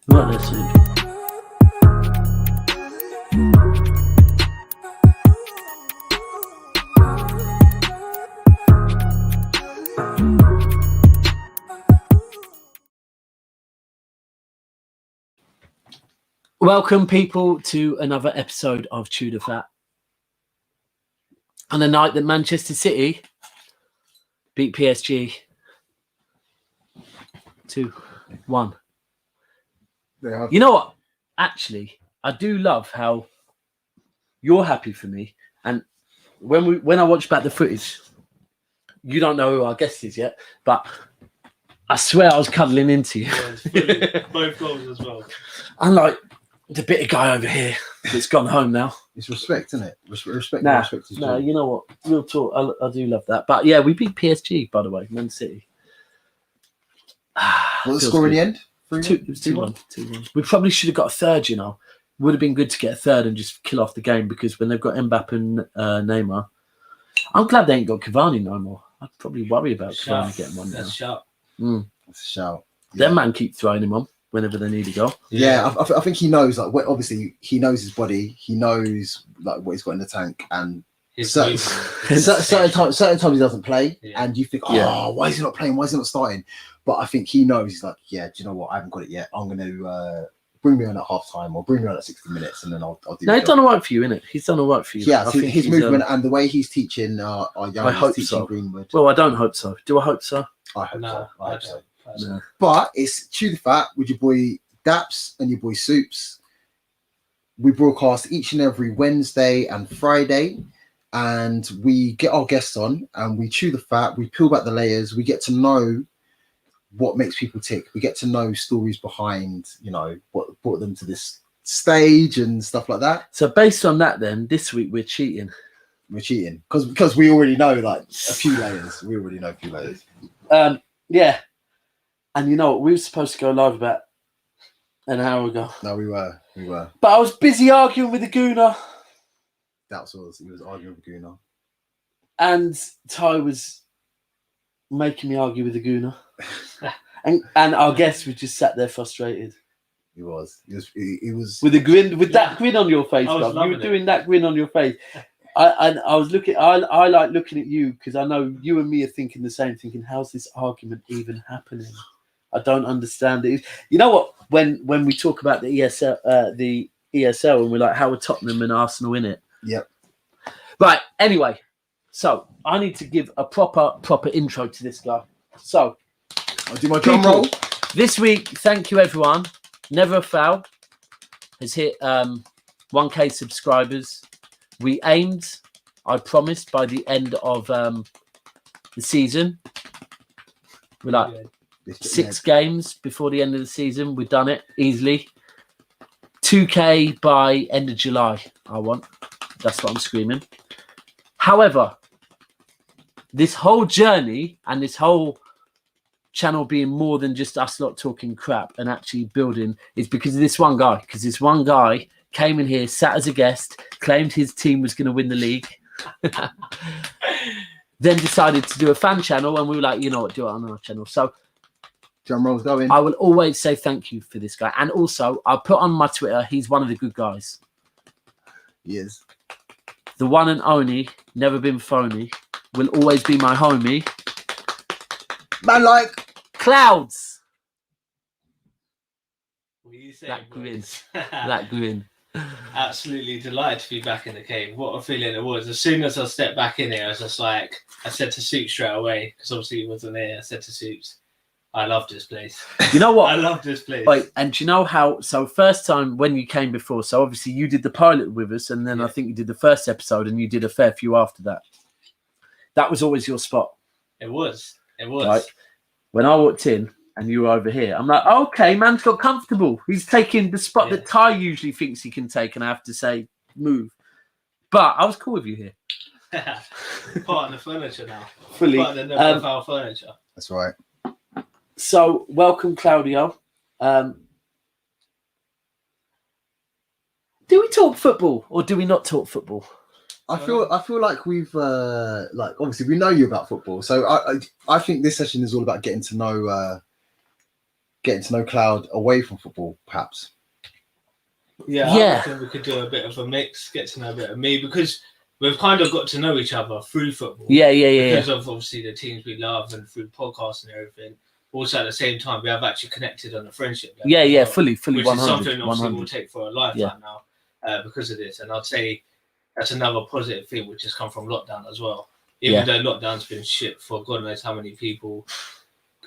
Right, let's see. Welcome, people, to another episode of Chew the Fat. On the night that Manchester City beat PSG 2-1. You know what? Actually, I do love how you're happy for me. And when I watch back the footage, you don't know who our guest is yet, but I swear I was cuddling into you. Yeah, both goals as well. Unlike the bitter guy over here that's gone home now. It's respect, isn't it? Respect. Nah, Respect is no, due. you know what? Real talk. I do love that. But yeah, we beat PSG, by the way, Man City. What was the score in the end? It was 2-1. 2-1. We probably should have got a third, you know. Would have been good to get a third and just kill off the game, because when they've got Mbappe and Neymar, I'm glad they ain't got Cavani no more. I'd probably worry about Cavani getting one now. That's sharp. That's a shout. Them man keep throwing him on whenever they need to go. Yeah, I think he knows. Like, obviously, he knows his body. He knows like what he's got in the tank, and certain times he doesn't play, and you think, why is he not playing? Why is he not starting? But I think he knows. He's like, yeah, do you know what? I haven't got it yet. I'm going to bring me on at half time, or bring me on at 60 minutes, and then I'll do. No, he's done all right for you, innit? He's done all right for you. Yeah, I think his movement and the way he's teaching our young. I hope teaching so. Greenwood. Well, I don't hope so. Do I hope so? I hope so. I hope so. No. But it's Chew the Fat with your boy Daps and your boy Soups. We broadcast each and every Wednesday and Friday, and we get our guests on and we chew the fat, we peel back the layers, we get to know what makes people tick. We get to know stories behind, you know, what brought them to this stage and stuff like that. So based on that, then this week we're cheating. We're cheating because we already know like a few layers. We already know a few layers. Yeah. And you know what? We were supposed to go live about an hour ago. No, we were. But I was busy arguing with the Gooner. He was arguing with Guna. And Ty was making me argue with the Gooner. and our guest was just sat there frustrated. He was With a grin, with that grin on your face, bro. You were doing that grin on your face. I was looking. I like looking at you because I know you and me are thinking the same. Thinking, how's this argument even happening? I don't understand it. You know what? When we talk about the ESL, and we're like, how are Tottenham and Arsenal in it? Yep. Right. Anyway, so I need to give a proper intro to this guy. So I'll do my drum roll. This week, thank you everyone. Never a Foul has hit 1K subscribers. We aimed, I promised, by the end of the season. We're like 6 games before the end of the season. We've done it easily. 2K by end of July, I want. That's what I'm screaming. However, this whole journey and this whole channel being more than just us lot talking crap and actually building is because of this one guy. Because this one guy came in here, sat as a guest, claimed his team was going to win the league. Then decided to do a fan channel, and we were like, you know what, do it on our channel. So drum roll's going. I will always say thank you for this guy. And also, I'll put on my Twitter, he's one of the good guys. He is. The one and only, never been phony, will always be my homie. Man, like Clouds. What are you saying, That grin. boys? That grin. Absolutely delighted to be back in the cave. What a feeling it was. As soon as I stepped back in here, I was just like, I said to Soups straight away, because obviously he wasn't here. I said to Soups, I love this place. You know what? I love this place. Wait, and do you know how? So first time when you came before, so obviously you did the pilot with us, and then I think you did the first episode, and you did a fair few after that. That was always your spot. It was. Right? When I walked in and you were over here, I'm like, okay, man's got comfortable. He's taking the spot that Ty usually thinks he can take, and I have to say, move. But I was cool with you here. Part of the furniture now. Fully. Part of the Never Foul furniture. that's right. So welcome, Claudio. Do we talk football or do we not talk football? I feel like we've like obviously we know you about football, so I think this session is all about getting to know getting to know Cloud away from football, perhaps. Yeah, Yeah. I reckon we could do a bit of a mix, get to know a bit of me, because we've kind of got to know each other through football. Yeah. Because of obviously the teams we love and through podcasts and everything. Also, at the same time, we have actually connected on a friendship level. Yeah, as well, fully, which 100, is something obviously 100. we'll take for a lifetime now because of this. And I'd say that's another positive thing which has come from lockdown as well. Even though lockdown's been shit for God knows how many people,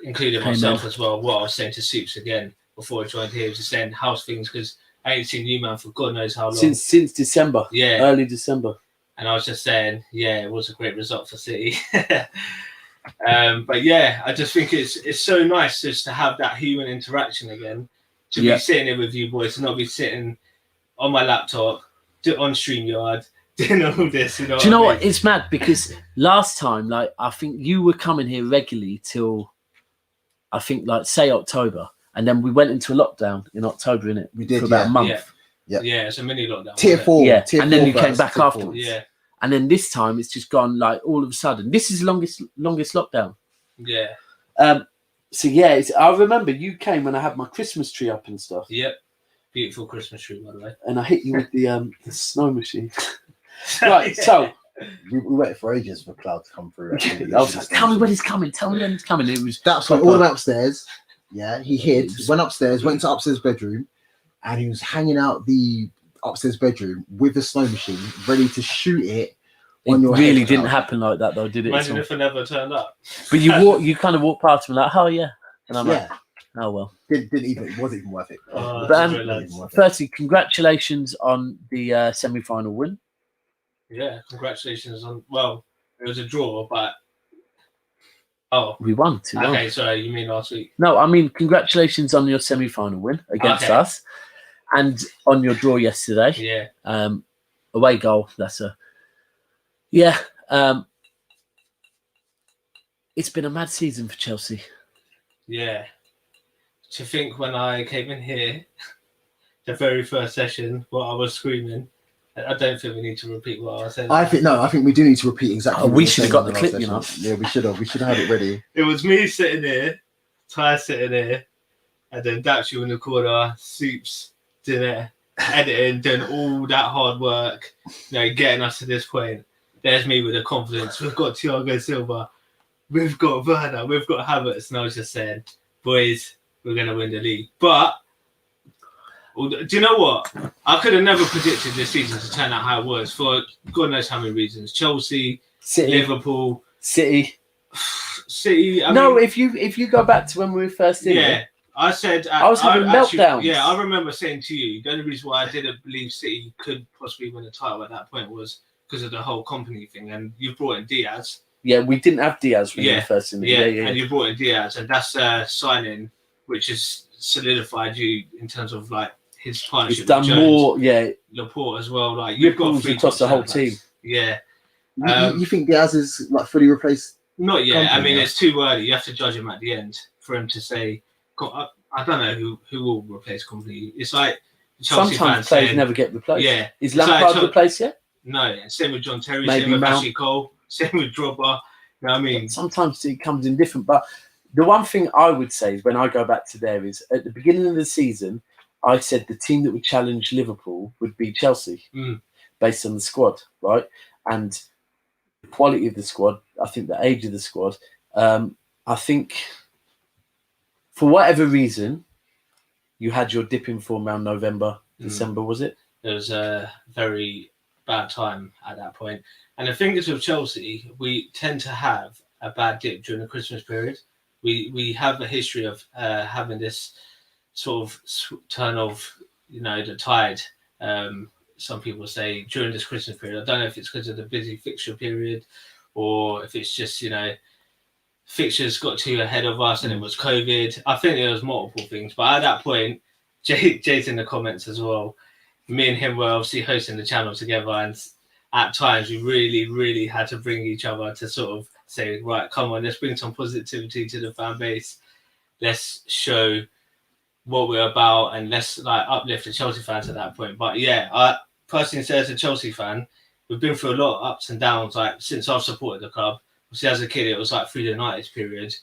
including myself as well. What I was saying to Soups again before I joined here was just saying how's things, because I ain't seen you, man, for God knows how long. Since December. Yeah. Early December. And I was just saying, yeah, it was a great result for City. But yeah, I just think it's so nice just to have that human interaction again, to be sitting here with you boys, to not be sitting on my laptop, on StreamYard, doing all this. You know Do you know I what? mean? It's mad because last time, like, I think you were coming here regularly till, I think, like, say October. And then we went into a lockdown in October, innit? We did, for about a month. Yeah. Yeah, it's a mini lockdown. Tier wasn't it? 4. Yeah, Tier and then 4 you came first, back tier 4. afterwards. Yeah, And then this time it's just gone like all of a sudden. This is the longest lockdown. yeah. So yeah, I remember you came when I had my Christmas tree up and stuff. Yep. Beautiful Christmas tree, by the way. And I hit you with the snow machine. Right, so We waited for ages for Cloud to come through. Actually. I was like, tell me when he's coming. Tell me when he's coming. It was That's when all the way upstairs. Yeah, he hid, went upstairs, went to upstairs bedroom, and he was hanging out the upstairs bedroom with the snow machine, ready to shoot it. It really didn't happen like that though, did it? Imagine if I never turned up. But you kind of walked past him like, oh yeah, and I'm like, oh well. Didn't even, it wasn't even worth it. Oh, But, that's great, lads. firstly, congratulations on the semi-final win. Yeah, congratulations on. Well, it was a draw, but We won 2-1. okay. Sorry, you mean last week? No, I mean congratulations on your semi-final win against us, and on your draw yesterday. Yeah. Away goal. That's a It's been a mad season for Chelsea. Yeah. To think when I came in here, the very first session, what I was screaming. I don't think we need to repeat what I was saying. I think we do need to repeat exactly. Oh, what we were should have saying got in the last clip, you know. session. Yeah, we should have. We should have had it ready. It was me sitting here, Ty sitting here, and then Dachu in the corner, Soups doing it, editing, doing all that hard work, getting us to this point. There's me with the confidence. We've got Thiago Silva, we've got Werner, we've got Havertz, and I was just saying, boys, we're going to win the league. But do you know what? I could have never predicted this season to turn out how it was for God knows how many reasons. Chelsea, City, Liverpool, City. I No, mean, if you go back to when we were first in it, I said I was having meltdowns. Yeah, I remember saying to you the only reason why I didn't believe City could possibly win the title at that point was because of the whole company thing, and you brought in Diaz. Yeah, we didn't have Diaz when we were first in it. Yeah, and you brought in Diaz, and that's a signing which has solidified you in terms of like his partnership. He's done with Jones, more. Yeah, Laporte as well. Like you've got three across the whole top team. Yeah. You think Diaz is like fully replaced? Not yet. I mean, yeah. it's too early. You have to judge him at the end for him to say. I don't know who will replace company. It's like Chelsea sometimes fans players saying, never get replaced. Yeah. Is It's like Lampard replaced yet? No. And same with John Terry. Maybe same with Mount. Ashley Cole. Same with Drogba. You know what I mean? Sometimes it comes in different. But the one thing I would say is when I go back to there is at the beginning of the season, I said the team that would challenge Liverpool would be Chelsea, based on the squad, right? And the quality of the squad, I think the age of the squad, I think for whatever reason, you had your dip in form around November, December, was it? It was a very bad time at that point. And the thing is with Chelsea, we tend to have a bad dip during the Christmas period. We have a history of having this sort of turn of, the tide. Some people say during this Christmas period. I don't know if it's because of the busy fixture period or if it's just, fixtures got too ahead of us and it was COVID. I think there was multiple things. But at that point, Jay's in the comments as well. Me and him were obviously hosting the channel together, and at times we really, really had to bring each other to sort of say, right, come on, let's bring some positivity to the fan base. Let's show what we're about and let's like uplift the Chelsea fans at that point. But yeah, I personally say as a Chelsea fan, we've been through a lot of ups and downs like since I've supported the club. Obviously as a kid it was like through the 90s period.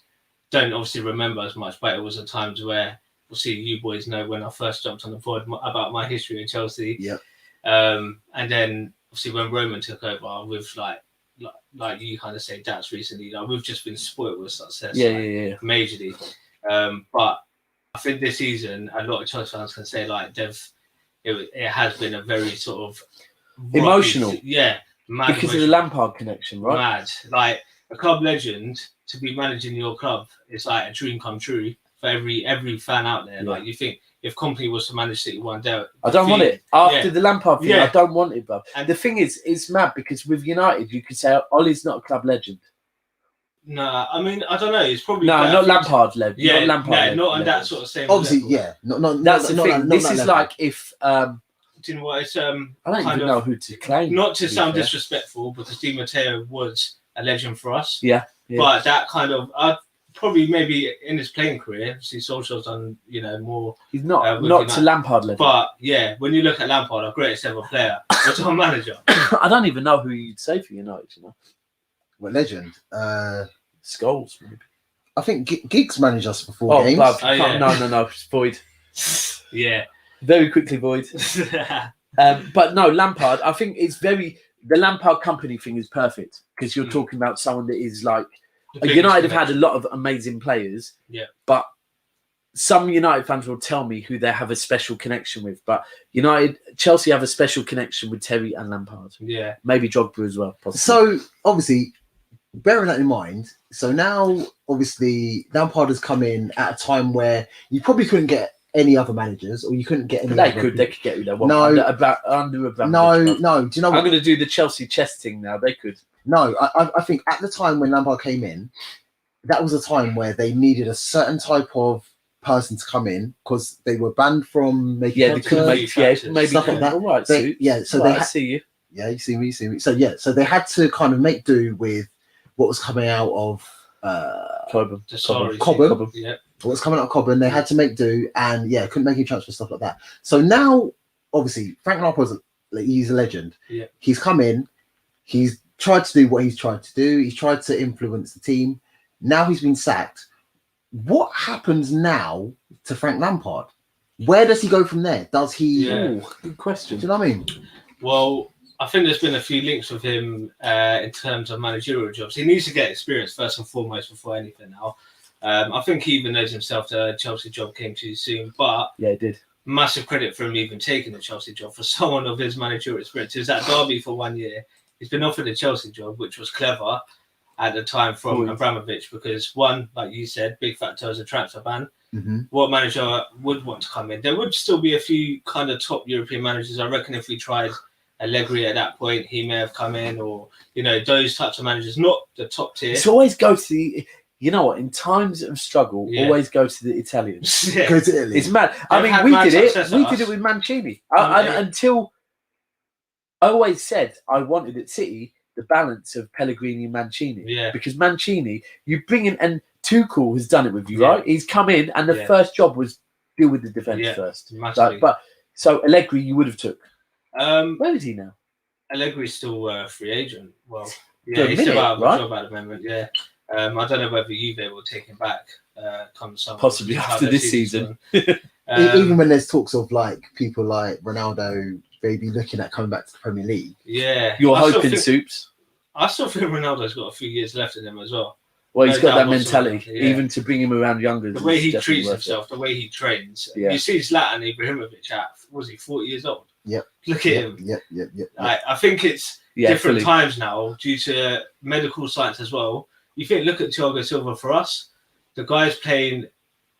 Don't obviously remember as much, but it was at times where obviously you boys know when I first jumped on the pod about my history in Chelsea. Yep. And then obviously when Roman took over with like you kind of say that's recently, like we've just been spoiled with success. Yeah. Majorly. But I think this season a lot of Chelsea fans can say like it has been a very sort of emotional. Mad because emotional. of the Lampard connection, right? Mad. Like a club legend to be managing your club is like a dream come true for every fan out there. Yeah. Like you think if Company was to manage City one day, I don't want it. After the Lampard thing, I don't want it, bro. And the thing is, it's mad because with United, you could say Ollie's not a club legend. No, I mean I don't know. It's probably not Lampard legend. Yeah, not Lampard. not on that sort of same. Obviously, level. yeah. Not That's the not thing. that- This not is that like level. if Do you know what? It's I don't even know who to claim. not to sound fair. disrespectful because Di Matteo was a legend for us. Yeah. But that kind of probably maybe in his playing career, see Solskjaer's done more. He's not with not United. to Lampard level. But yeah, when you look at Lampard, our greatest ever player, what's our manager? I don't even know who you'd say for United. Well, legend. Scholes, maybe. I think Giggs managed us for 4 games. Bruv, Oh, yeah. No, it's void. Yeah. Very quickly void. But no, Lampard. I think it's the Lampard company thing is perfect because you're talking about someone that is like United have had a lot of amazing players. Yeah. But some United fans will tell me who they have a special connection with. But Chelsea have a special connection with Terry and Lampard. Yeah. Maybe Drogba as well. Possibly. So obviously, bearing that in mind, so now obviously Lampard has come in at a time where you probably couldn't get any other managers, or you couldn't get any. They could get who they want. No. under Abramovich. No. Do you know what? I'm going to do the Chelsea chess thing now. They could. No, I think at the time when Lampard came in, that was a time where they needed a certain type of person to come in because they were banned from making. Yeah, they couldn't make. Yeah, maybe stuff like that. All right, They, yeah, so right, they I see you. Yeah, you see me. So they had to kind of make do with what was coming out of Cobham. Cobham. Yeah. What's coming out of Cobham. They had to make do, and couldn't make any transfer stuff like that. So now, obviously, Frank Lampard's he's a legend. Yeah. He's come in. He's tried to do what he's tried to do. He's tried to influence the team. Now he's been sacked. What happens now to Frank Lampard? Where does he go from there? Does he? Yeah. Ooh, good question. Do you know what I mean? Well, I think there's been a few links with him in terms of managerial jobs. He needs to get experience first and foremost before anything now. I think he even knows himself the Chelsea job came too soon, but Yeah, it did. massive credit for him even taking the Chelsea job for someone of his managerial experience. He was at Derby for 1 year. He's been offered a Chelsea job, which was clever at the time from Abramovich because one, like you said, big factor is a transfer ban. Mm-hmm. What manager would want to come in? There would still be a few kind of top European managers. I reckon if we tried Allegri at that point, he may have come in, or those types of managers, not the top tier. It's always go to the. You know what? In times of struggle, always go to the Italians. Go to Italy. It's mad. I They've mean, had we mad did it. success We at did us. it with Mancini. Okay. Until I always said I wanted at City the balance of Pellegrini and Mancini. Yeah. Because Mancini, you bring in, and Tuchel has done it with you, Yeah. right? He's come in, and the Yeah. first job was deal with the defence first. Massively. So Allegri, you would have took. Um, Where is he now? Allegri's still a free agent. Well, For yeah, a he's minute, still out of right? a job at the moment. Yeah. I don't know whether Juve will take him back come summer. Possibly How after their this season's season. gone. Even when there's talks of like people like Ronaldo maybe looking at coming back to the Premier League. Yeah. You're I still hoping, think- Soups. I still think Ronaldo's got a few years left in him as well. Well, he's No got doubt that whatsoever, mentality. yeah. Even to bring him around younger. The way is he definitely treats worth it. himself, the way he trains. Yeah. You see Zlatan Ibrahimovic at, was he 40 years old? Yep. Look at him. Yep. I think it's Yeah, different fully. times now due to medical science as well. You think, look at Thiago Silva for us. The guy's playing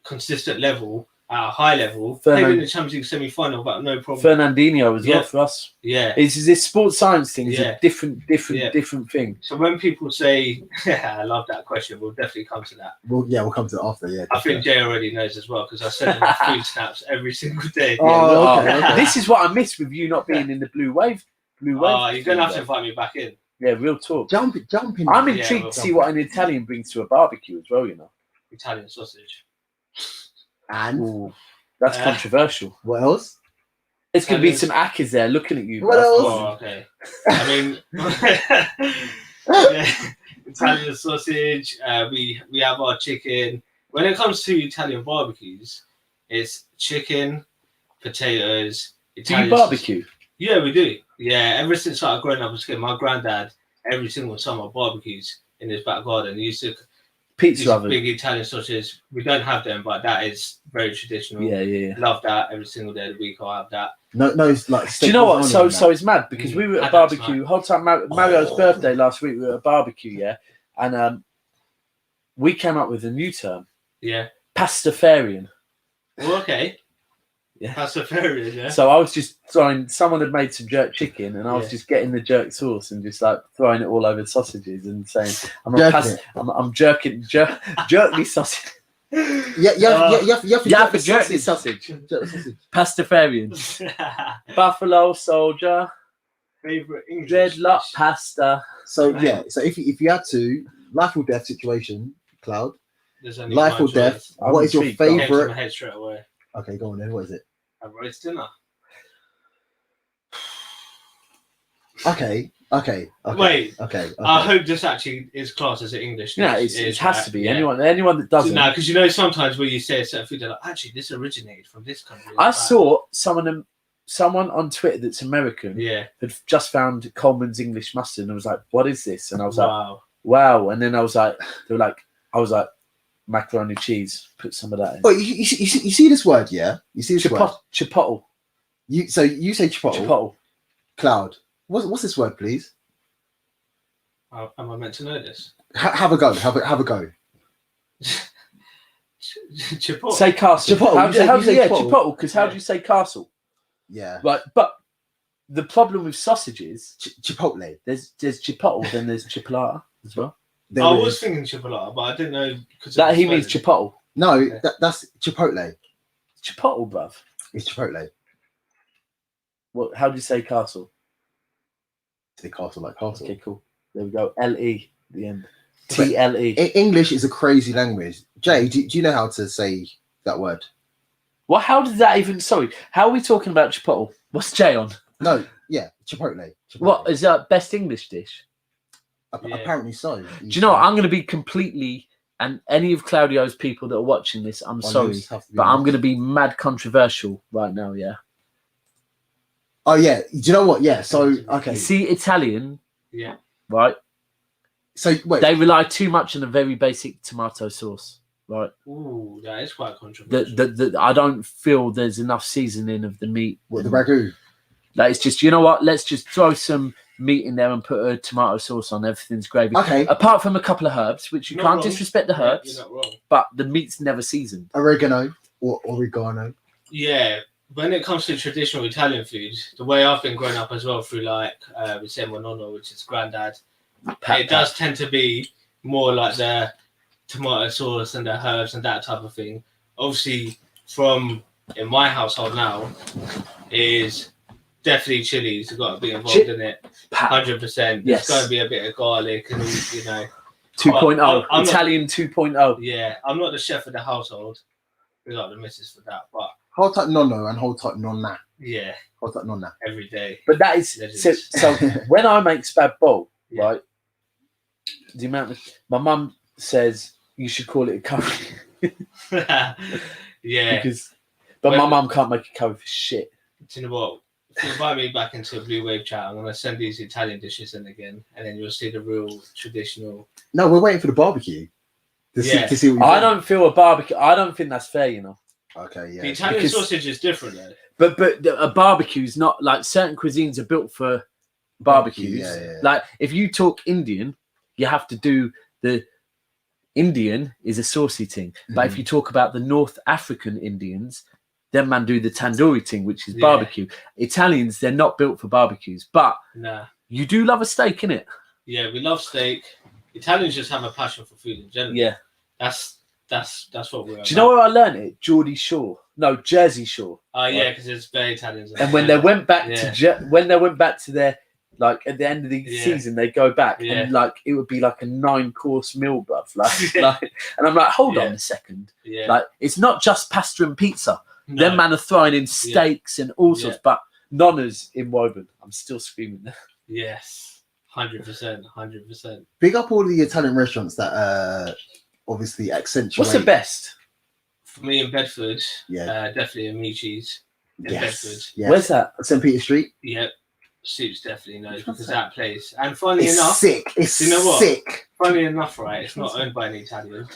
consistent level at a high level. Played in the Champions League semi-final without no problem. Fernandinho as well for us. Yeah. It's this sports science thing is Yeah. a different thing. So when people say, I love that question, we'll definitely come to that. We'll come to it after. Yeah. I think Jay already knows as well because I send him food snaps every single day. Oh, okay. This is what I miss with you not being in the blue wave. You're going to have to invite me back in. Yeah, real talk. Jump in. I'm Yeah, intrigued we'll to see what an Italian brings to a barbecue as well. Italian sausage. And Ooh, that's controversial. what else? There's going to be some actors there looking at you. What bruv. else? Oh, okay. I mean, yeah, Italian sausage. We have our chicken. When it comes to Italian barbecues, It's chicken, potatoes. Do you Italian barbecue? Yeah, we do. Yeah, ever since I growing up as a kid, my granddad every single summer barbecues in his back garden. He used to Pizza these oven. big Italian sausages. We don't have them, but that is very traditional. Yeah. Love that every single day of the week. I'll have that. No, it's like. Do you know what? steak So it's mad because we were at a Had that barbecue. Whole time Mario's birthday last week, we were at a barbecue, yeah, and we came up with a new term. Yeah. Pastafarian. Well, okay. Yeah. Pastafarian, yeah. So I was just throwing. Someone had made some jerk chicken, and I was Yeah. just getting the jerk sauce and just like throwing it all over the sausages and saying, "I'm jerking jerky sausage." Yeah, you have to jerky sausage. Pastafarian. Buffalo soldier. Favorite English Dreadlock dish? pasta. So yeah, so if you had to life or death situation, Cloud, There's only life one or death, choice. I'm what is your intrigued. Came to my favorite? head straight away. Okay, go on then. What is it? A roast dinner. Okay. Wait. Okay. I hope this actually is classed as an English dish. Yeah, it has to be. Anyone that doesn't. No, because you know sometimes when you say a certain food, they're like, actually, this originated from this country. I saw someone on Twitter that's American Yeah. had just found Coleman's English mustard and was like, "What is this?" And I was Wow. like, "Wow!" And then I was like, I was like, macaroni cheese. Put some of that in. Oh, you see this word, yeah? You see this word? Chipotle. You say chipotle. Chipotle. Cloud. What's this word, please? Am I meant to know this? Have a go. Have a go. Chipotle. Say castle. Chipotle. How You do say Chipotle? Chipotle. Because how do you say castle? Yeah. Right, but the problem with sausages, Chipotle. there's chipotle, then there's chipolata as well. There I it was is. thinking chipolata, but I didn't know because That he means chipotle. No, Okay. that's chipotle. Chipotle, bruv. It's chipotle. What? How do you say castle? Say castle like castle. Okay, cool. There we go. L-E at the end. T-L-E. English is a crazy language. Jay, do you know how to say that word? Well, how did that even... Sorry, how are we talking about chipotle? What's Jay on? No, yeah, chipotle. What, is that best English dish? Yeah. Apparently so. Do you know what? I'm going to be completely... And any of Claudio's people that are watching this, I'm sorry. But I'm going to be mad controversial right now, yeah? Oh, yeah. Do you know what? Yeah, so, okay. You see, Italian, Yeah. right? So, wait. They rely too much on a very basic tomato sauce, right? Ooh, that is quite controversial. I don't feel there's enough seasoning of the meat. What, the ragu? Like, it's just, you know what? Let's just throw some meat in there and put a tomato sauce on. Everything's gravy. Okay. Apart from a couple of herbs, which you Not can't wrong. disrespect the Yeah, herbs, you're not wrong. but the meat's never seasoned. Oregano or oregano. Yeah, when it comes to traditional Italian food, the way I've been growing up as well through like we say my nonno, which is granddad, it does tend to be more like the tomato sauce and the herbs and that type of thing. Obviously, from in my household now, is definitely chilies. You've got to be involved in it. 100%. Yes. There's got to be a bit of garlic and you know. 2.0. I'm not- Italian 2.0. Yeah, I'm not the chef of the household. We got the missus for that, but Hold tight nonno and hold tight nonna. yeah, Hold tight nonna. every day. But that is so when I make spag bol, Yeah. right? The amount of my mum says you should call it a curry Yeah. because, but my Well- mum can't make a curry for shit. Do you know what? If you invite me back into a Blue Wave chat, I'm gonna send these Italian dishes in again, and then you'll see the real traditional. No, we're waiting for the barbecue. Yeah. To see what you I think. don't feel a barbecue. I don't think that's fair, you know. Okay, yeah. The Italian Because- sausage is different though. But a barbecue's not like certain cuisines are built for barbecues. Yeah. Like if you talk Indian, you have to do the Indian is a saucy thing. But if you talk about the North African Indians, them man do the tandoori thing, which is Yeah. barbecue. Italians, they're not built for barbecues, but Nah. you do love a steak, innit? Yeah, we love steak. Italians just have a passion for food in general. Yeah. That's what we're. Do you know where I learned it? Geordie Shore. No, Jersey Shore. Oh yeah, because it's very Italians. And when they went back Yeah. when they went back to their like at the end of the Yeah. season, they go back Yeah. and like it would be like a 9-course meal, bruv. Like, and I'm like, hold Yeah. on a second. Yeah. Like it's not just pasta and pizza. No. Them man are throwing in steaks and all sorts, but nonna's in woven. I'm still screaming. Yes. 100%. 100%. Big up all the Italian restaurants that obviously accentuate. What's the best? For me in Bedford, Yeah. definitely Amici's in Bedford. Yes. Yes. Where's that? St. Peter Street. Yep. Suits definitely knows Which one's because that? that place. And funny It's enough, sick. It's you know what? sick. funny enough, right? It's Which one's not that? owned by an Italian.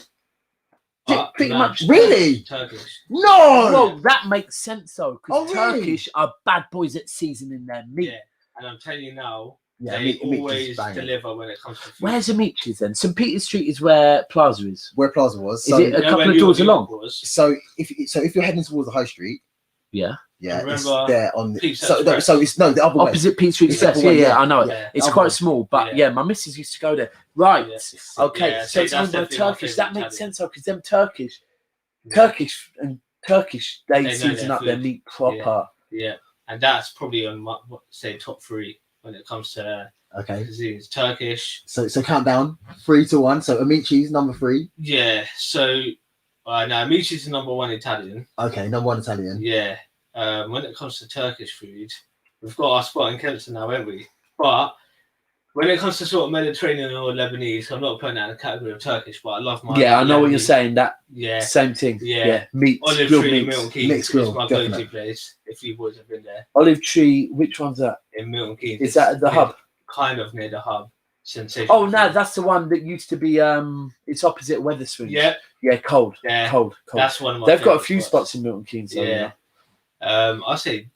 Pretty But no, much. Really? Turkish. No. Well, that makes sense though, because Oh, really? Turkish are bad boys at seasoning their meat. Yeah. And I'm telling you now, Yeah, they Amici's always banging. deliver when it comes to food. Where's Amici's then? St. Peter Street is where Plaza is. Where Plaza was. Is So, it a couple of doors along? so if you're heading towards the high street, Yeah. yeah, it's Remember there on the. Pizza So Express? it's no the other way. Opposite Peter Street It's the Express. other Yeah, way, yeah, I know it. Yeah. It's Other quite way. small, but Yeah. yeah, my missus used to go there. Right. Yeah. Okay. Yeah, so see, it's that's owned by definitely my Turkish. favourite That makes Italian. sense though, because them Turkish, they know season their up their food. meat proper. Yeah. And that's probably on my say top 3 when it comes to Okay. cuisines. Turkish. So countdown 3 to 1. So Amici's number 3. Yeah. So now Amici's the number 1 Italian. Okay, number 1 Italian. Yeah. When it comes to Turkish food, we've got our spot in Kempston now, haven't we? But when it comes to sort of Mediterranean or Lebanese, I'm not putting that in the category of Turkish, but I love my. Yeah, I know what Lebanese. you're saying. That Yeah. same thing. Yeah. Meat, Olive grilled Tree in meats. Milton Keynes Mixed grill, is my definitely. go-to place. If you boys have been there Olive Tree. Which one's that? in Milton Keynes, Is that at the near- hub? Kind of near the hub. Sensational. Oh no, food. that's the one that used to be. It's opposite Wetherspoons. Yeah. Yeah, cold. Yeah. Cold. That's one of my. They've got a favourite few spots in Milton Keynes. Though, Yeah. yeah. I say,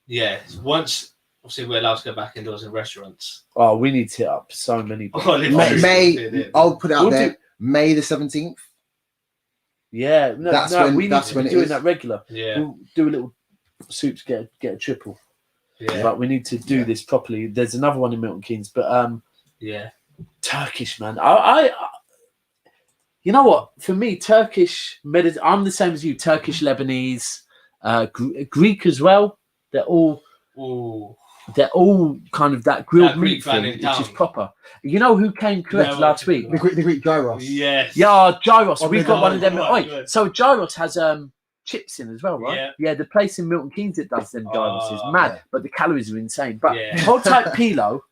yeah. Once obviously we're allowed to go back indoors in restaurants. Oh, we need to hit up so many. Olive Tree. May I'll put it out We'll there. do- May the 17th. Yeah, no, That's no, when- we need that's to when be it doing is. that regular. Yeah. We'll do a little soup to get a triple, Yeah. but we need to do Yeah. this properly. There's another one in Milton Keynes, but Yeah. Turkish, man. I you know what? For me, Turkish, I'm the same as you. Turkish, Lebanese, Greek as well. They're all Ooh. kind of that grilled That Greek meat fan thing, in which is town. proper. You know who came correct No, last week? The Greek gyros. Yes. Yeah, gyros. Oh, We've they got one of are them. quite Oi, good. so gyros has chips in as well, right? Yeah. Yeah, the place in Milton Keynes that does them gyros is Oh, mad, yeah. but the calories are insane. But Yeah. hold tight, Pilo.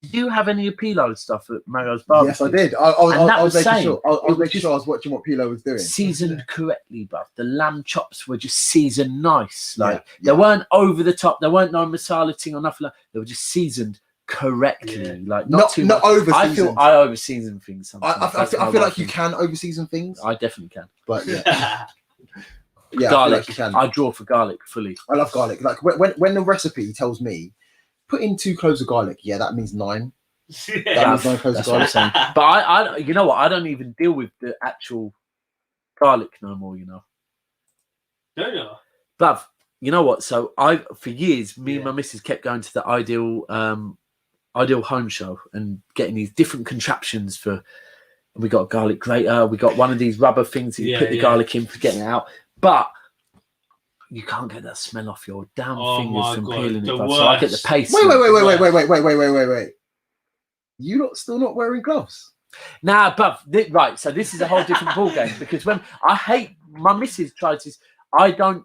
Do you have any of Pilo's stuff at Mario's Barbecue? Yes, I did. I And that was was making same. sure. I It was was making just- sure I was watching what Pilo was doing. Seasoned correctly, bruv. The lamb chops were just seasoned nice. Like Yeah, they weren't over the top. There weren't no masala thing or nothing. They were just seasoned correctly. Yeah. Like Not too not much. over I seasoned. feel I over season things sometimes. I That's feel, my I feel one like you thing. can over season things, I definitely can. but yeah, Yeah. yeah, I feel Garlic. like you can. I draw for garlic fully. I love garlic. Like when the recipe tells me put in 2 cloves of garlic, yeah, that means 9. That Yeah. means 9 cloves of That's what I'm garlic. saying. But I, you know what? I don't even deal with the actual garlic no more. You know, Don't you? but you know what? So for years, me and Yeah. my missus kept going to the Ideal Home Show and getting these different contraptions for. We got a garlic grater. We got one of these rubber things that you Yeah, put the yeah. garlic in for getting it out. But you can't get that smell off your damn Oh fingers my from God, peeling it. the bruv. So I get the worst. paste. Wait. You lot still not wearing gloves? Nah, but right. So this is a whole different ball game because when I hate my missus tries this, I don't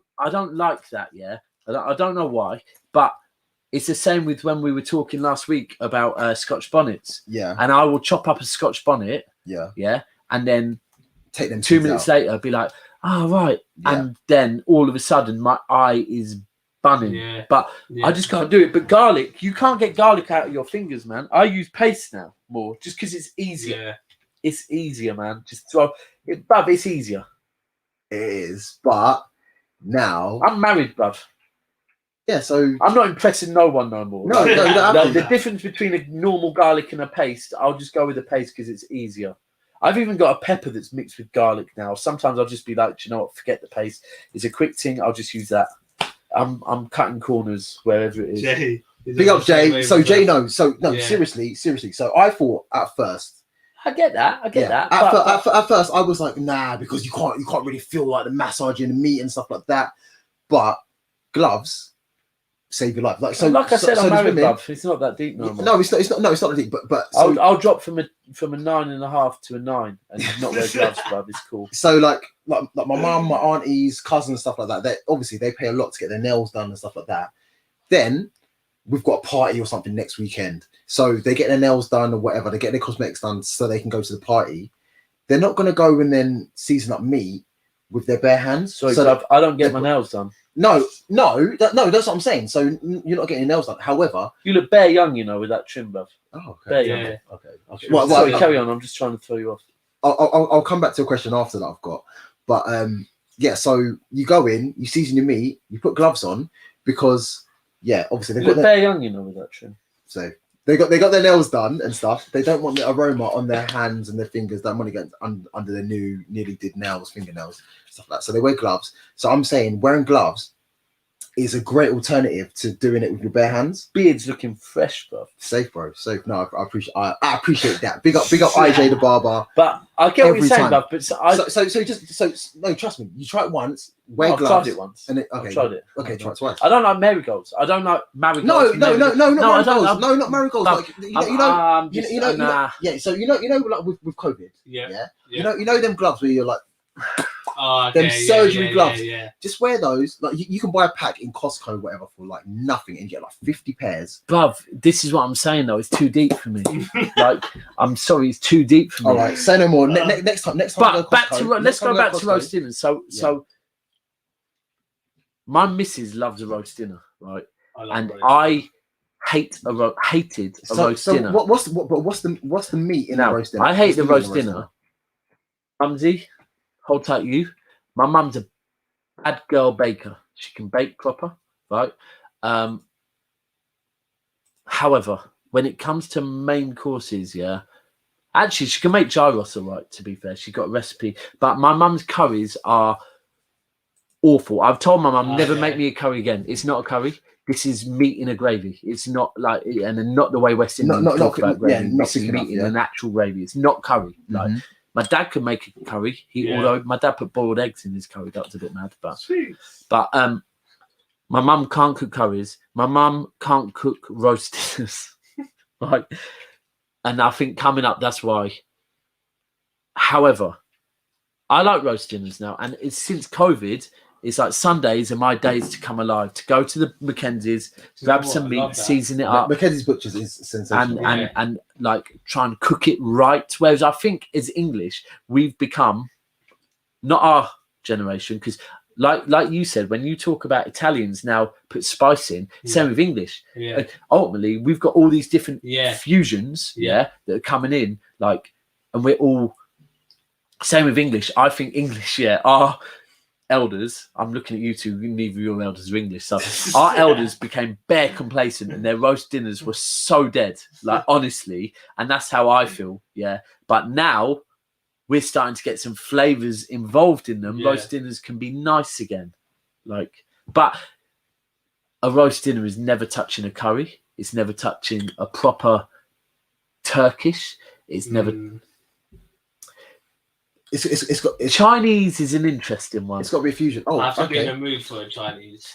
like that. Yeah, I don't know why, but it's the same with when we were talking last week about Scotch bonnets, Yeah, and I will chop up a Scotch bonnet, yeah. yeah, and then Take them 2 seeds minutes out. later be like, oh right, Yeah. and then all of a sudden my eye is bunning. Yeah. But Yeah. I just can't do it. But garlic, you can't get garlic out of your fingers, man. I use paste now more just because it's easier. Yeah. It's easier, man. Just throw it, bruv. It's easier. It is, but now, I'm married, bruv. yeah. So I'm not impressing no one no more. no, you don't have The to. difference between a normal garlic and a paste, I'll just go with the paste because it's easier. I've even got a pepper that's mixed with garlic now. Sometimes I'll just be like, do you know what? Forget the paste. It's a quick thing. I'll just use that. I'm cutting corners wherever it is. Jay. Big up Jay. So Jay knows. So no, Yeah. seriously. So I thought at first. I get that. I get that. At first, I was like, nah, because you can't really feel like the massaging the meat and stuff like that. But gloves save your life. Like so, like I said, I'm there's married, women- bruv. It's not that deep no more. No, it's not. No, it's not deep. But so, I'll drop from a 9.5 to a 9 and not wear gloves, bruv. It's cool. so like my mum, my aunties, cousins, stuff like that. They obviously they pay a lot to get their nails done and stuff like that. Then we've got a party or something next weekend, so they get their nails done or whatever. They get their cosmetics done so they can go to the party. They're not going to go and then season up meat with their bare hands. Sorry, So I don't get my nails done. no, that's what I'm saying. So you're not getting your nails done. However, You look bare young, with that trim, bruv. oh, Bare okay, young. Yeah. okay. Sorry, carry on. I'm just trying to throw you off. I'll come back to a question after that I've got, but yeah. So you go in, you season your meat, you put gloves on because obviously You they've look got bare young, with that trim. so they got their nails done and stuff. They don't want the aroma on their hands and their fingers. They don't want to get under their newly did nails, fingernails, stuff like that. So they wear gloves. So I'm saying wearing gloves is a great alternative to doing it with your bare hands. Beard's looking fresh, bruv. Safe, bro. Safe. No, I appreciate that. Big up IJ the barber. But I get what Every you're saying, time. bruv. But No, trust me. You try it once. Wear I've gloves. tried it once. And I've tried it. Okay, try it twice. I don't like marigolds. I don't like marigolds. No, not marigolds. No, Not marigolds. No, Like you know, like with COVID. Yeah. You know them gloves where you're like Oh, okay, them surgery gloves. Yeah. Just wear those. Like you can buy a pack in Costco, whatever, for like nothing, and you get like 50 pairs. Bruv, this is what I'm saying though. It's too deep for me. Like, I'm sorry, it's too deep for me. All right, say no more. Next time. But let's go back to roast dinner. So my missus loves a roast dinner, right? I hated a roast dinner. What's the meat in the roast dinner? I hate the roast dinner. Mumsy, hold tight, you. My mum's a bad girl baker. She can bake proper, right? However, when it comes to main courses, actually, she can make gyros all right, to be fair. She got a recipe. But my mum's curries are awful. I've told my mum, never make me a curry again. It's not a curry. This is meat in a gravy. It's not like, and not the way West Indians talk about gravy. This is meat in an actual gravy. It's not curry. Like, my dad could make a curry. Although my dad put boiled eggs in his curry, that was a bit mad. But my mum can't cook curries. My mum can't cook roast dinners. Right? And I think coming up, that's why. However, I like roast dinners now, and it's since COVID. It's like Sundays are my days to come alive, to go to the Mackenzie's, grab some meat, season it up. Mackenzie's Butchers is sensational. And like try and cook it right. Whereas I think as English, we've become, not our generation, because like you said, when you talk about Italians now put spice in, same with English. Ultimately, we've got all these different fusions, that are coming in, like, and we're all, same with English. I think English, our elders, I'm looking at you two, neither of your elders are English, so our elders became bare complacent and their roast dinners were so dead, like, honestly, and that's how I feel. But now we're starting to get some flavors involved in them. Roast dinners can be nice again, like, but a roast dinner is never touching a curry. It's never touching a proper Turkish. It's never It's Chinese is an interesting one. It's got to be a fusion. Oh, I have to be in the mood for a Chinese.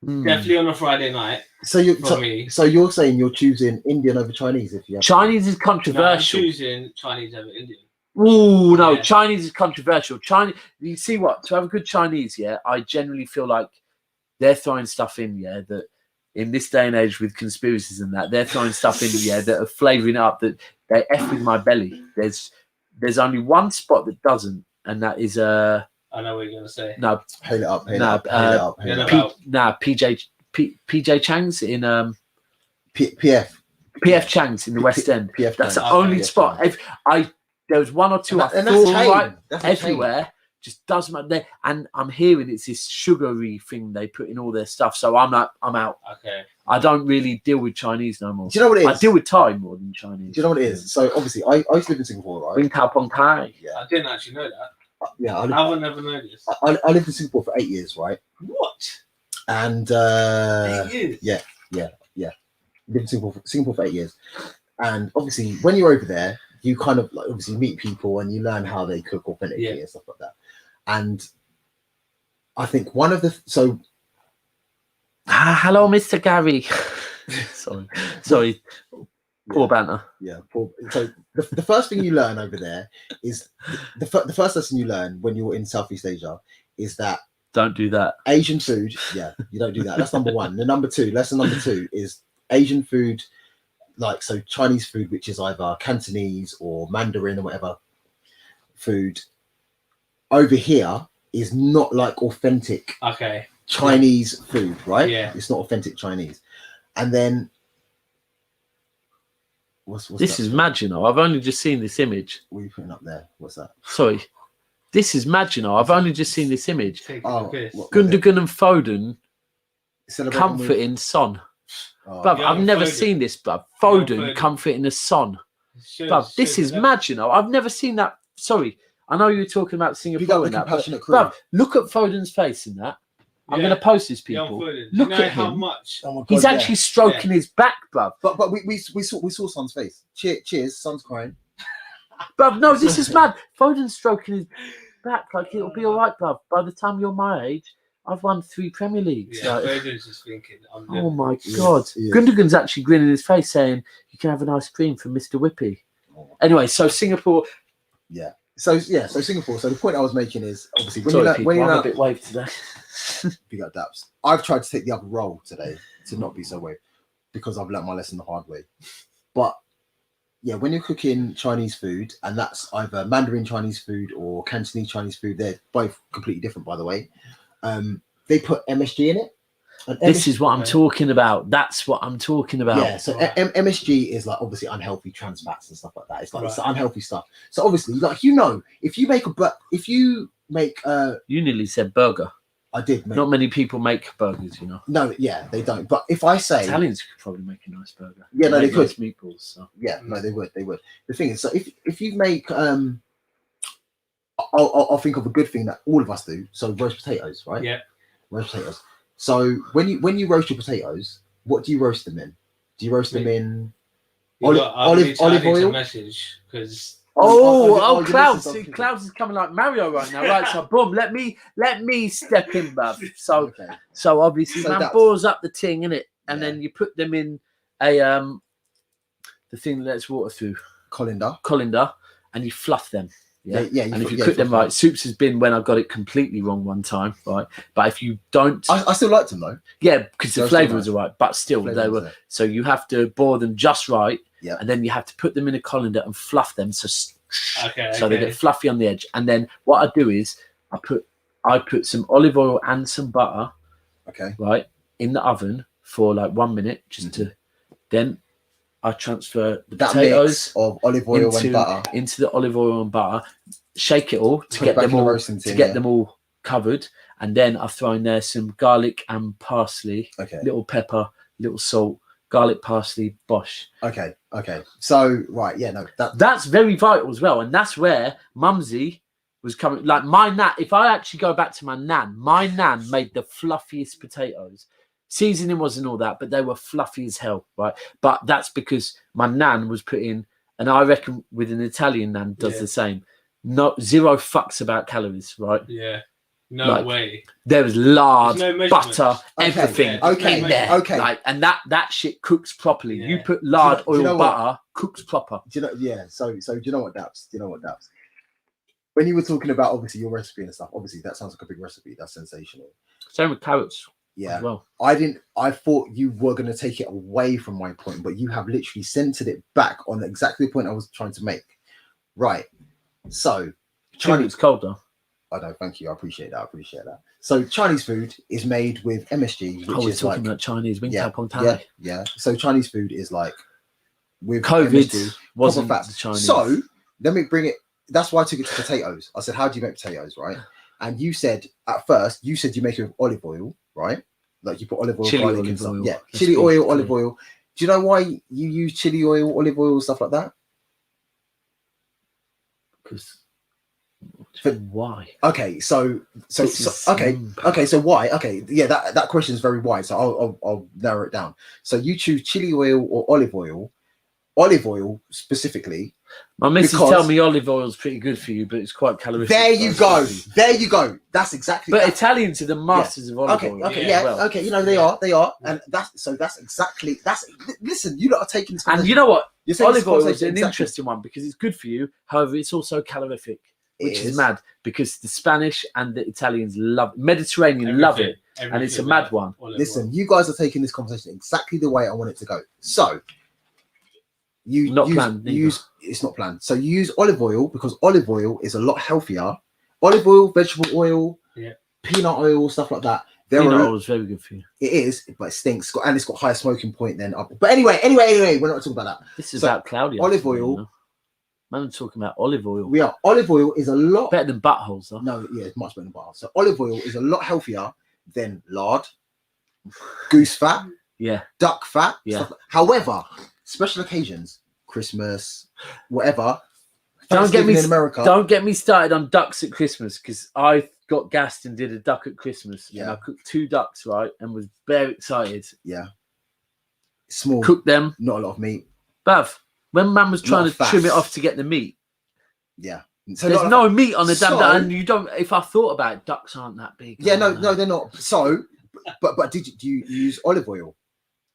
Definitely on a Friday night. So you're saying you're choosing Indian over Chinese if you have Chinese is controversial. No, I'm choosing Chinese over Indian. Ooh, no, Chinese is controversial. Chinese, you see what? To have a good Chinese, I generally feel like they're throwing stuff in, that in this day and age with conspiracies and that, they're throwing stuff in, that are flavouring it up, that they F with my belly. There's only one spot that doesn't, and that is I know what you're gonna say. No, hail it up. PJ Chang's in PF Chang's in the West End. That's the Chang's. only spot. There was one or two I thought everywhere. Just doesn't matter. And I'm hearing it's this sugary thing they put in all their stuff. So I'm out. Okay. I don't really deal with Chinese no more. Do you know what it is? I deal with Thai more than Chinese. Do you know what it is? So obviously, I used to live in Singapore, right? Wing Tao Pong Thai. Yeah. I didn't actually know that. I would never know this. I lived in Singapore for 8 years, right? What? And 8 years? Yeah. Lived in Singapore for 8 years. And obviously, when you're over there, you kind of like obviously meet people and you learn how they cook authentically and stuff like that. And I think one of the hello, Mr. Gary. Sorry. Poor banter. Yeah. So the first thing you learn over there is the first lesson you learn when you're in Southeast Asia is that don't do that. Asian food. Yeah, you don't do that. That's number one. Lesson number two is Asian food, like so Chinese food, which is either Cantonese or Mandarin or whatever food. Over here, is not like authentic Okay. Chinese food, right? Yeah. It's not authentic Chinese. And then what's This that? is mad, you know. I've only just seen this image. What are you putting up there? What's that? Sorry. This is mad, you know. I've only just seen this image. Take a Oh, look at this. Gundogan and Foden Celebrating with- comforting Son. Oh, Bruv, Young I've never Foden. seen this, bruv. Young Foden Foden. comforting the Son. Shows- Bruv, this shows is the mad, you know. I've never seen that. Sorry. I know you were talking about Big up Singapore the and that, but compassionate crew. bruv, look at Foden's face in that. I'm Yeah. going to post this, Young people. Foden. Look Do you know at how him. much? Oh my God, He's yeah. actually stroking his back, bruv. But we saw Son's face. Cheers, Son's crying. Bruv, no, this is mad. Foden's stroking his back like it'll be all right, bruv. By the time you're my age, I've won 3 Premier Leagues. Yeah, Like, Foden's just thinking. oh my He is, God. he is. Gundogan's actually grinning his face saying, you can have an ice cream from Mr. Whippy. Anyway, so Singapore. So Singapore. So the point I was making is obviously when Sorry, you're people, I'm not a bit waved today. big up Daps. I've tried to take the other role today to not be so waved because I've learnt my lesson the hard way. But yeah, when you're cooking Chinese food, and that's either Mandarin Chinese food or Cantonese Chinese food, they're both completely different, by the way. They put MSG in it. And This is what I'm talking about. That's what I'm talking about. Yeah, so Right. MSG is like obviously unhealthy trans fats and stuff like that. It's like it's the Right. unhealthy stuff. So obviously, like if you make You nearly said burger. I did make Not many people make burgers, you know. no, yeah, they don't. But if I say Italians could probably make a nice burger. Yeah, no, they make could. nice meatballs. So. yeah, no, they would. The thing is, so if you make I'll think of a good thing that all of us do. So roast potatoes, right? Yeah. Roast potatoes. So when you roast your potatoes, what do you roast them in? Do you roast them in olive oil? Message because Oh, you Clouds! listen to See, Clouds is coming like Mario right now, right? So, boom, let me step in, bruv. So, Okay. so obviously, So man, that's- balls up the ting, innit? And Yeah. then you put them in a the thing that lets water through colander, and you fluff them. Yeah, Yeah. and if you cook them right, Soups has been when I got it completely wrong one time, right? But if you don't, I still liked them though. yeah, because the They're flavour still was all right, but still Flavour they was were. there. So you have to boil them just right, Yeah. and then you have to put them in a colander and fluff them so Okay, so they okay. get fluffy on the edge. And then what I do is I put some olive oil and some butter Okay. right in the oven for like 1 minute just to. Then I transfer the That potatoes mix of olive oil and butter. into the olive oil and butter, shake it all to Put it get back them in the all roasting tin, to get yeah. them all covered, and then I throw in there some garlic and parsley, Okay. little pepper, little salt, garlic, parsley, bosh. Okay. So right, yeah, no, That's very vital as well, and that's where Mumsy was coming. Like my nan, if I actually go back to my nan made the fluffiest potatoes. Seasoning wasn't all that, but they were fluffy as hell, right? But that's because my nan was putting, and I reckon with an Italian nan does Yeah. the same. No, zero fucks about calories, right? Yeah. No Like, way. There was lard, There's no measurements. butter, Okay, everything yeah, okay, in there. okay. Like, and that shit cooks properly. You Yeah. put lard, Do you know oil, what? butter, cooks proper. Do you know? Yeah. So do you know what, Daps? When you were talking about obviously your recipe and stuff, obviously that sounds like a big recipe. That's sensational. Same with carrots Yeah. as well. I thought you were going to take it away from my point, but you have literally centered it back on exactly the point I was trying to make. Right. So, It's cold though. I know. Thank you. I appreciate that. So, Chinese food is made with MSG, which Oh, we're is talking like, about Chinese wing yeah, tap on tally. yeah. So, Chinese food is like with COVID MSG, wasn't proper the fats. Chinese. So, let me bring it. That's why I took it to potatoes. I said, "How do you make potatoes?" Right? And you said at first, you make it with olive oil, right? Like you put olive oil, Chili garlic olive and stuff. oil. Yeah, Let's chili be oil, clear. olive oil. Do you know why you use chili oil, olive oil, stuff like that? Because For- why? Okay, so This is okay, so why? Okay, yeah, that question is very wide, so I'll narrow it down. So you choose chili oil or olive oil. Olive oil specifically. My missus Because- tell me olive oil is pretty good for you, but it's quite calorific. There you go. There you go. That's exactly. But that. Italians are the masters of olive Okay, oil. okay, yeah, yeah, as well. okay. You know they are, and that's exactly. Listen, you lot are taking this. And you know what? You're saying this Olive oil is conversation an exactly- interesting one because it's good for you. However, it's also calorific, It which is is. mad because the Spanish and the Italians love Mediterranean love it, and it's a mad one. Listen, you guys are taking this conversation exactly the way I want it to go. So Not planned, neither. it's not planned. So you use olive oil because olive oil is a lot healthier olive oil, vegetable oil, Yeah. peanut oil, stuff like that. There Peanut are, oil is very good for you. it is, but it stinks, and it's got higher smoking point than up. But anyway, we're not talking about that. This is So, about Claudio. olive today, oil. you know? Man, I'm talking about olive oil. We are. Olive oil is a lot Better than buttholes, though. No, yeah, it's much better than butter. So olive oil is a lot healthier than lard, goose fat, Yeah. duck fat. Yeah. Stuff. However, special occasions, Christmas, whatever. Don't get me in America. Don't get me started on ducks at Christmas, because I got gassed and did a duck at Christmas. Yeah. And I cooked 2 ducks, right, and was very excited. Yeah. Small. Cooked them. Not a lot of meat. Bruv, when man was trying Lot to of fat. trim it off to get the meat, Yeah. So there's not- no meat on the damn So- duck, and you don't. If I thought about it, ducks aren't that big. Yeah, are no, they? no, they're not. So, but do you use olive oil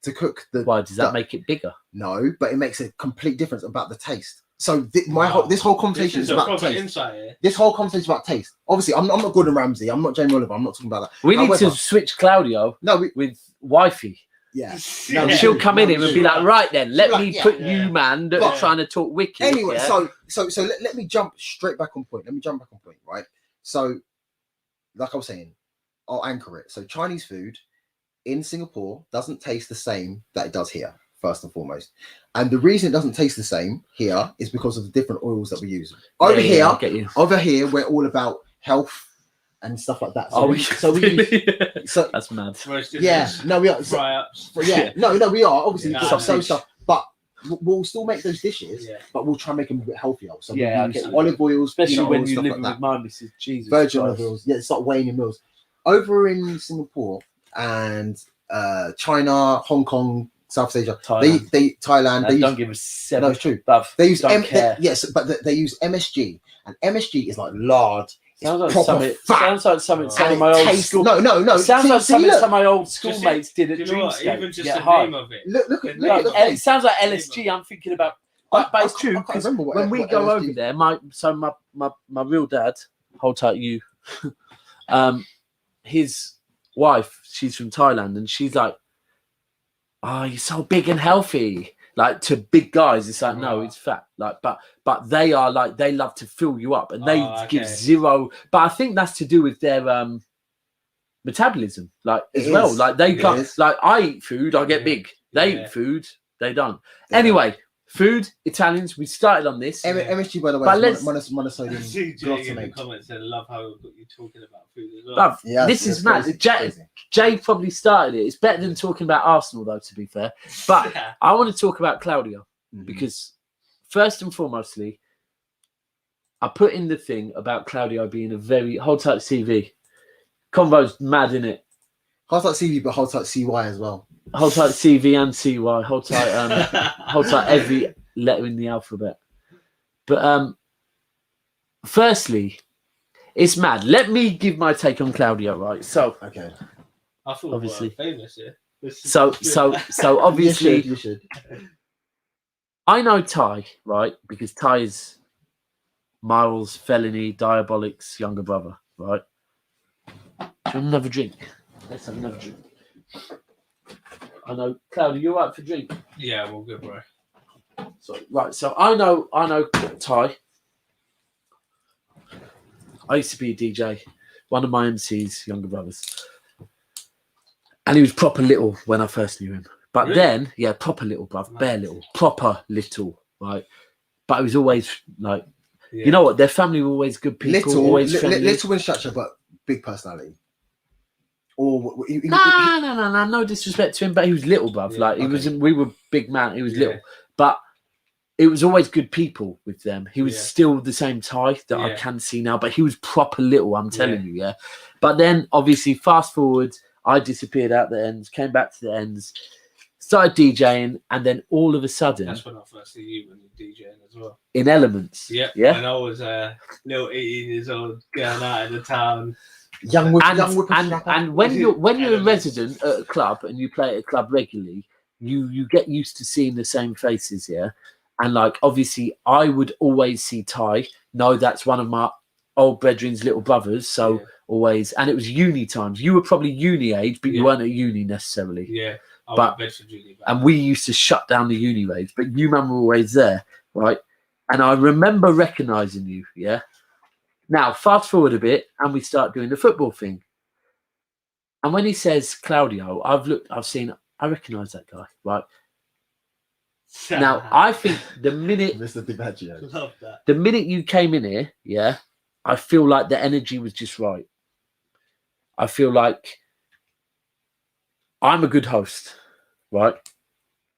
to cook the? Why does that duck? make it bigger? No, but it makes a complete difference about the taste. So this whole conversation This is is a about proper taste. insight here. This whole conversation is about taste. Obviously, I'm not Gordon Ramsay. I'm not Jamie Oliver. I'm not talking about that. We need However- to switch Claudio No, with wifey. yeah. Yeah. No, we She'll should. come No, in we here and should. be like, right then, let Like, me yeah, put yeah. you, man, that's But- trying to talk wicked. Anyway, yeah? so let me jump straight back on point. Right? So, like I was saying, I'll anchor it. So Chinese food in Singapore doesn't taste the same that it does here, first and foremost. And the reason it doesn't taste the same here is because of the different oils that we use. Over Yeah, I get you. here, we're all about health and stuff like that. So Oh, we use, so that's mad. Roasted yeah, fish, no, we are. So, fry ups. yeah, no, we are obviously Yeah. some Sausage. stuff, but we'll still make those dishes, Yeah. but we'll try and make them a bit healthier. So Yeah, I we get use you. olive oils, Especially peanut when oils, you're stuff living like with that. my missus. Jesus Virgin Christ. olive oils. Yeah, start weighing your meals. Over in Singapore and China, Hong Kong, South Asia, Thailand. they Thailand. They don't use, give a seven. no, it's true. Bruv, They use don't care. yes, but they use MSG, and MSG is like lard. It's Sounds like proper something. fat. Sounds like something some And of my it old tastes- school. No. Sounds See- like see, something look. some of my old Just schoolmates did at Do you know what? Dreamscape. Even just Get the high. name of it. Look at Like, the and it taste. sounds like LSG. I'm thinking about, but I it's true can't because remember when we what go LSG over there, my real dad, hold tight you, his wife, she's from Thailand, and she's like, "Oh, you're so big and healthy." Like to big guys, it's like no, Right. it's fat. Like, but they are like they love to fill you up, and they Oh, give okay. zero. But I think that's to do with their metabolism, like as It well. is. Like they It can't. is. Like I eat food, I get Yeah. big. They Yeah. eat food, they don't. Yeah. Anyway, food, Italians. We started on this. MSG, by the way, But is let's- monosodium CJ in the glutamate. comments said, I love how we've got you talking about food as well. Bruv, Yeah, this it's is mad. crazy, Jay, crazy. Jay probably started it. It's better than talking about Arsenal, though. To be fair, but Yeah. I want to talk about Claudio Mhm. because first and foremostly, I put in the thing about Claudio being a very hold tight CV. Convo's mad in it. Hold tight CV, but hold tight CY as well. Hold tight CV and CY. Hold tight every letter in the alphabet. But firstly, it's mad. Let me give my take on Claudio, right? So Okay. I feel Obviously. famous here. This is so good. so obviously you should. I know Ty, right? Because Ty is Miles, Felony, Diabolic's younger brother, right? Do you want another drink? Let's have another drink. I know, Claudia, you're right for drink. Yeah, well, good, bro. Sorry, right. So I know Ty. I used to be a DJ, one of my MC's younger brothers, and he was proper little when I first knew him. But Really? then, yeah, proper little, bruv, bare little, proper little, right? But it was always like, Yeah. you know what? Their family were always good people, always friendly. Little in stature, but big personality. Or No disrespect to him, but he was little, bruv. Yeah, Like he okay. wasn't. We were big man. He was Yeah. little, but it was always good people with them. He was Yeah. still the same type that I Yeah. can see now, but he was proper little. I'm telling you, yeah. But then, obviously, fast forward, I disappeared out the ends, came back to the ends, started DJing, and then all of a sudden, That's when I first see you when you're DJing as well. in Elements, Yeah. yeah. When I was little 18 years old, going out of the town. young whippersnapper. And when you're a Elements. resident at a club and you play at a club regularly, you get used to seeing the same faces, yeah. And like obviously, I would always see Ty. No, that's one of my old brethren's little brothers. So Yeah. always, and it was uni times. You were probably uni age, but you Yeah. weren't at uni necessarily. Yeah. I But- went to Bedford Uni. And we used to shut down the uni raves, but you man were always there, right? And I remember recognizing you, yeah. Now, fast forward a bit, and we start doing the football thing. And when he says Claudio, I recognise that guy, right? Now, I think the minute Mr. DiMaggio. Love that. the minute you came in here, yeah, I feel like the energy was just right. I feel like I'm a good host, right?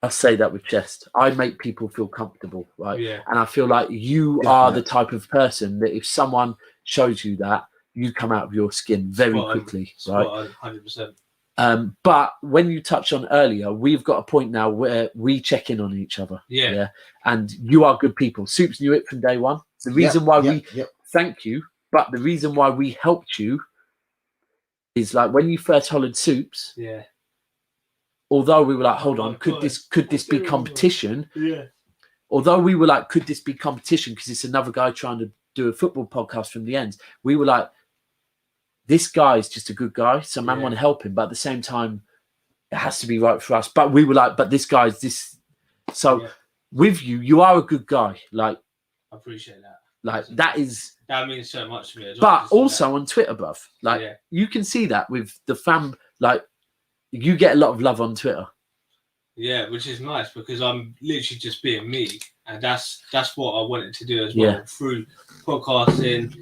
I say that with chest. I make people feel comfortable, right? Yeah. And I feel like you are the type of person that if someone shows you that, you come out of your skin very quickly, right? 100%. But when you touched on earlier, we've got a point now where we check in on each other. Yeah. And you are good people. Soups knew it from day one. The reason why thank you, but the reason why we helped you is like when you first hollered Soups. Yeah. Although we were like, hold on, could this be competition? Yeah. Although we were like, could this be competition? Because it's another guy trying to do a football podcast from the ends. We were like, this guy's just a good guy. So man want to help him. But at the same time, it has to be right for us. But we were like, but this guy's this. So with you, you are a good guy. Like, I appreciate that. Like that means so much to me as well. But also on Twitter, bruv. Like you can see that with the fam, like you get a lot of love on Twitter. Yeah, which is nice because I'm literally just being me. And that's what I wanted to do as well through podcasting.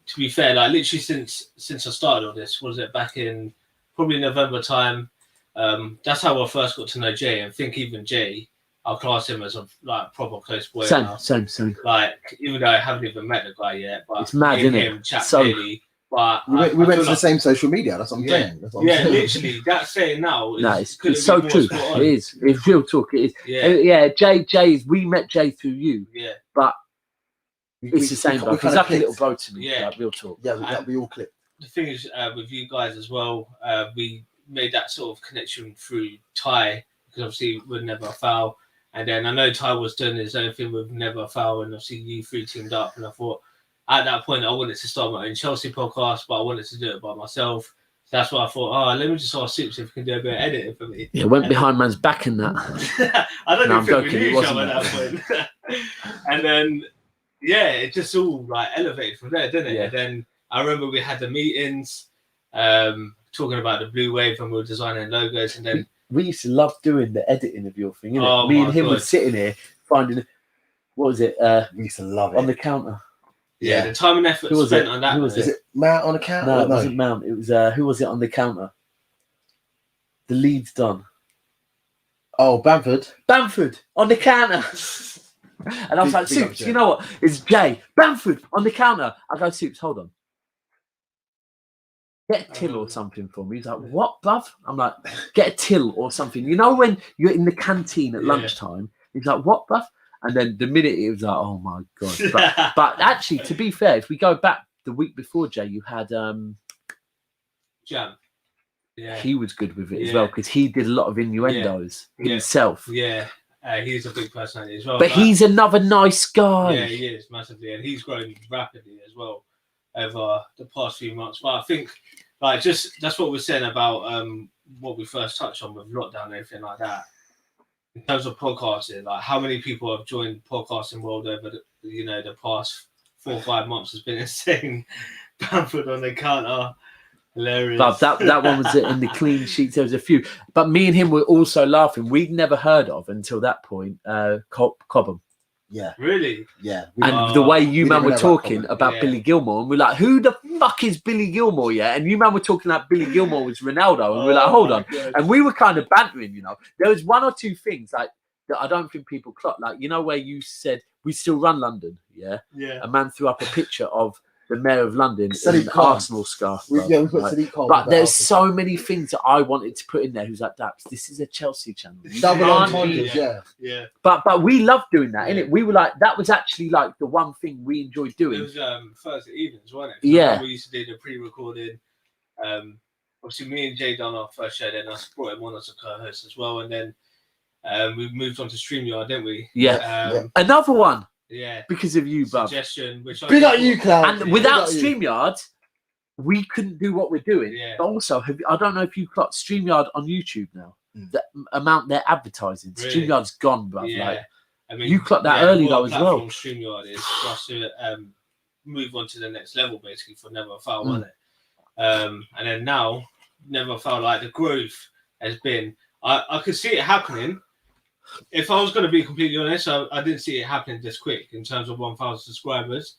To be fair, like literally since I started all this, was it back in probably November time? That's how I first got to know Jay. And think even Jay, I'll class him as a like proper close boy. Same. Like even though I haven't even met the guy yet, but it's mad, isn't him it? chat daily. But we went to the same social media. That's what I'm saying. That's what I'm saying. Literally. That saying now. It's so true. It is. It's real talk. It is. Yeah. Jay. We met Jay through you. Yeah. But it's the same. He's like a little bro to me. Yeah. Like real talk. Yeah. We all clicked. The thing is, with you guys as well, we made that sort of connection through Ty because obviously we'd Never Foul, and then I know Ty was doing his own thing with Never Foul, and obviously you three teamed up, and I thought. At that point, I wanted to start my own Chelsea podcast, but I wanted to do it by myself. So that's why I thought, let me just ask Soups if he can do a bit of editing for me. Yeah, went behind man's back in that. I don't even think we knew each other at that point. And then, it just all like elevated from there, didn't it? Yeah. And then I remember we had the meetings, talking about the Blue Wave and we were designing logos. And then we used to love doing the editing of your thing, innit? Me and him were sitting here finding, what was it? We used to love it. On the counter. Yeah, the time and effort spent on that. Who was it? Is it Mount on the counter? No, it wasn't Mount. It was who was it on the counter? The lead's done. Oh, Bamford on the counter. And I was like, Soups, you know what? It's Jay. Bamford on the counter. I go, Soups, hold on. Get a till or something for me. He's like, what, bruv? I'm like, get a till or something. You know when you're in the canteen at lunchtime? He's like, what, bruv? And then the minute it was like, oh my God. But actually, to be fair, if we go back the week before, Jay, you had Jam. Yeah. He was good with it as well because he did a lot of innuendos himself. Yeah. He's a big personality as well. But he's another nice guy. Yeah, he is massively. And he's grown rapidly as well over the past few months. But I think like just that's what we're saying about what we first touched on with lockdown and everything like that. In terms of podcasting, like how many people have joined podcasting world over the past 4 or 5 months has been insane. Bamford on the counter, hilarious. But that one was in the clean sheets. There was a few, but me and him were also laughing. We'd never heard of until that point. Cobham. Yeah. Really? Yeah. And the way you man were talking about Billy Gilmore, and we're like, who the fuck is Billy Gilmore? Yeah. And you man were talking like Billy Gilmore was Ronaldo. And we're like, hold on. God. And we were kind of bantering, There was 1 or 2 things like that I don't think people clock. Like, where you said, we still run London. Yeah. Yeah. A man threw up a picture of the mayor of London in an Arsenal scarf. We put Sadiq Khan. But there's so many things that I wanted to put in there. Who's like, Daps, this is a Chelsea channel. Double entendres, yeah. But we loved doing that, innit? We were like, that was actually like the one thing we enjoyed doing. It was Thursday evenings, wasn't it? Yeah. We used to do the pre-recording. Obviously, me and Jay done our first show, then I brought him on as a co-host as well, and then we moved on to StreamYard, didn't we? Yeah. Another one. Yeah. Because of you, bruv. Suggestion, which Big up you, Cloud. And without StreamYard, we couldn't do what we're doing. Yeah. But also, I don't know if you clocked StreamYard on YouTube now. The amount they're advertising. Really? StreamYard's gone, bruv. Yeah. Like, I mean, you clocked that early though as well. StreamYard is for us to move on to the next level basically for Never Foul, wasn't it? And then now Never Foul, like the growth has been. I could see it happening. If I was going to be completely honest, I didn't see it happening this quick in terms of 1,000 subscribers.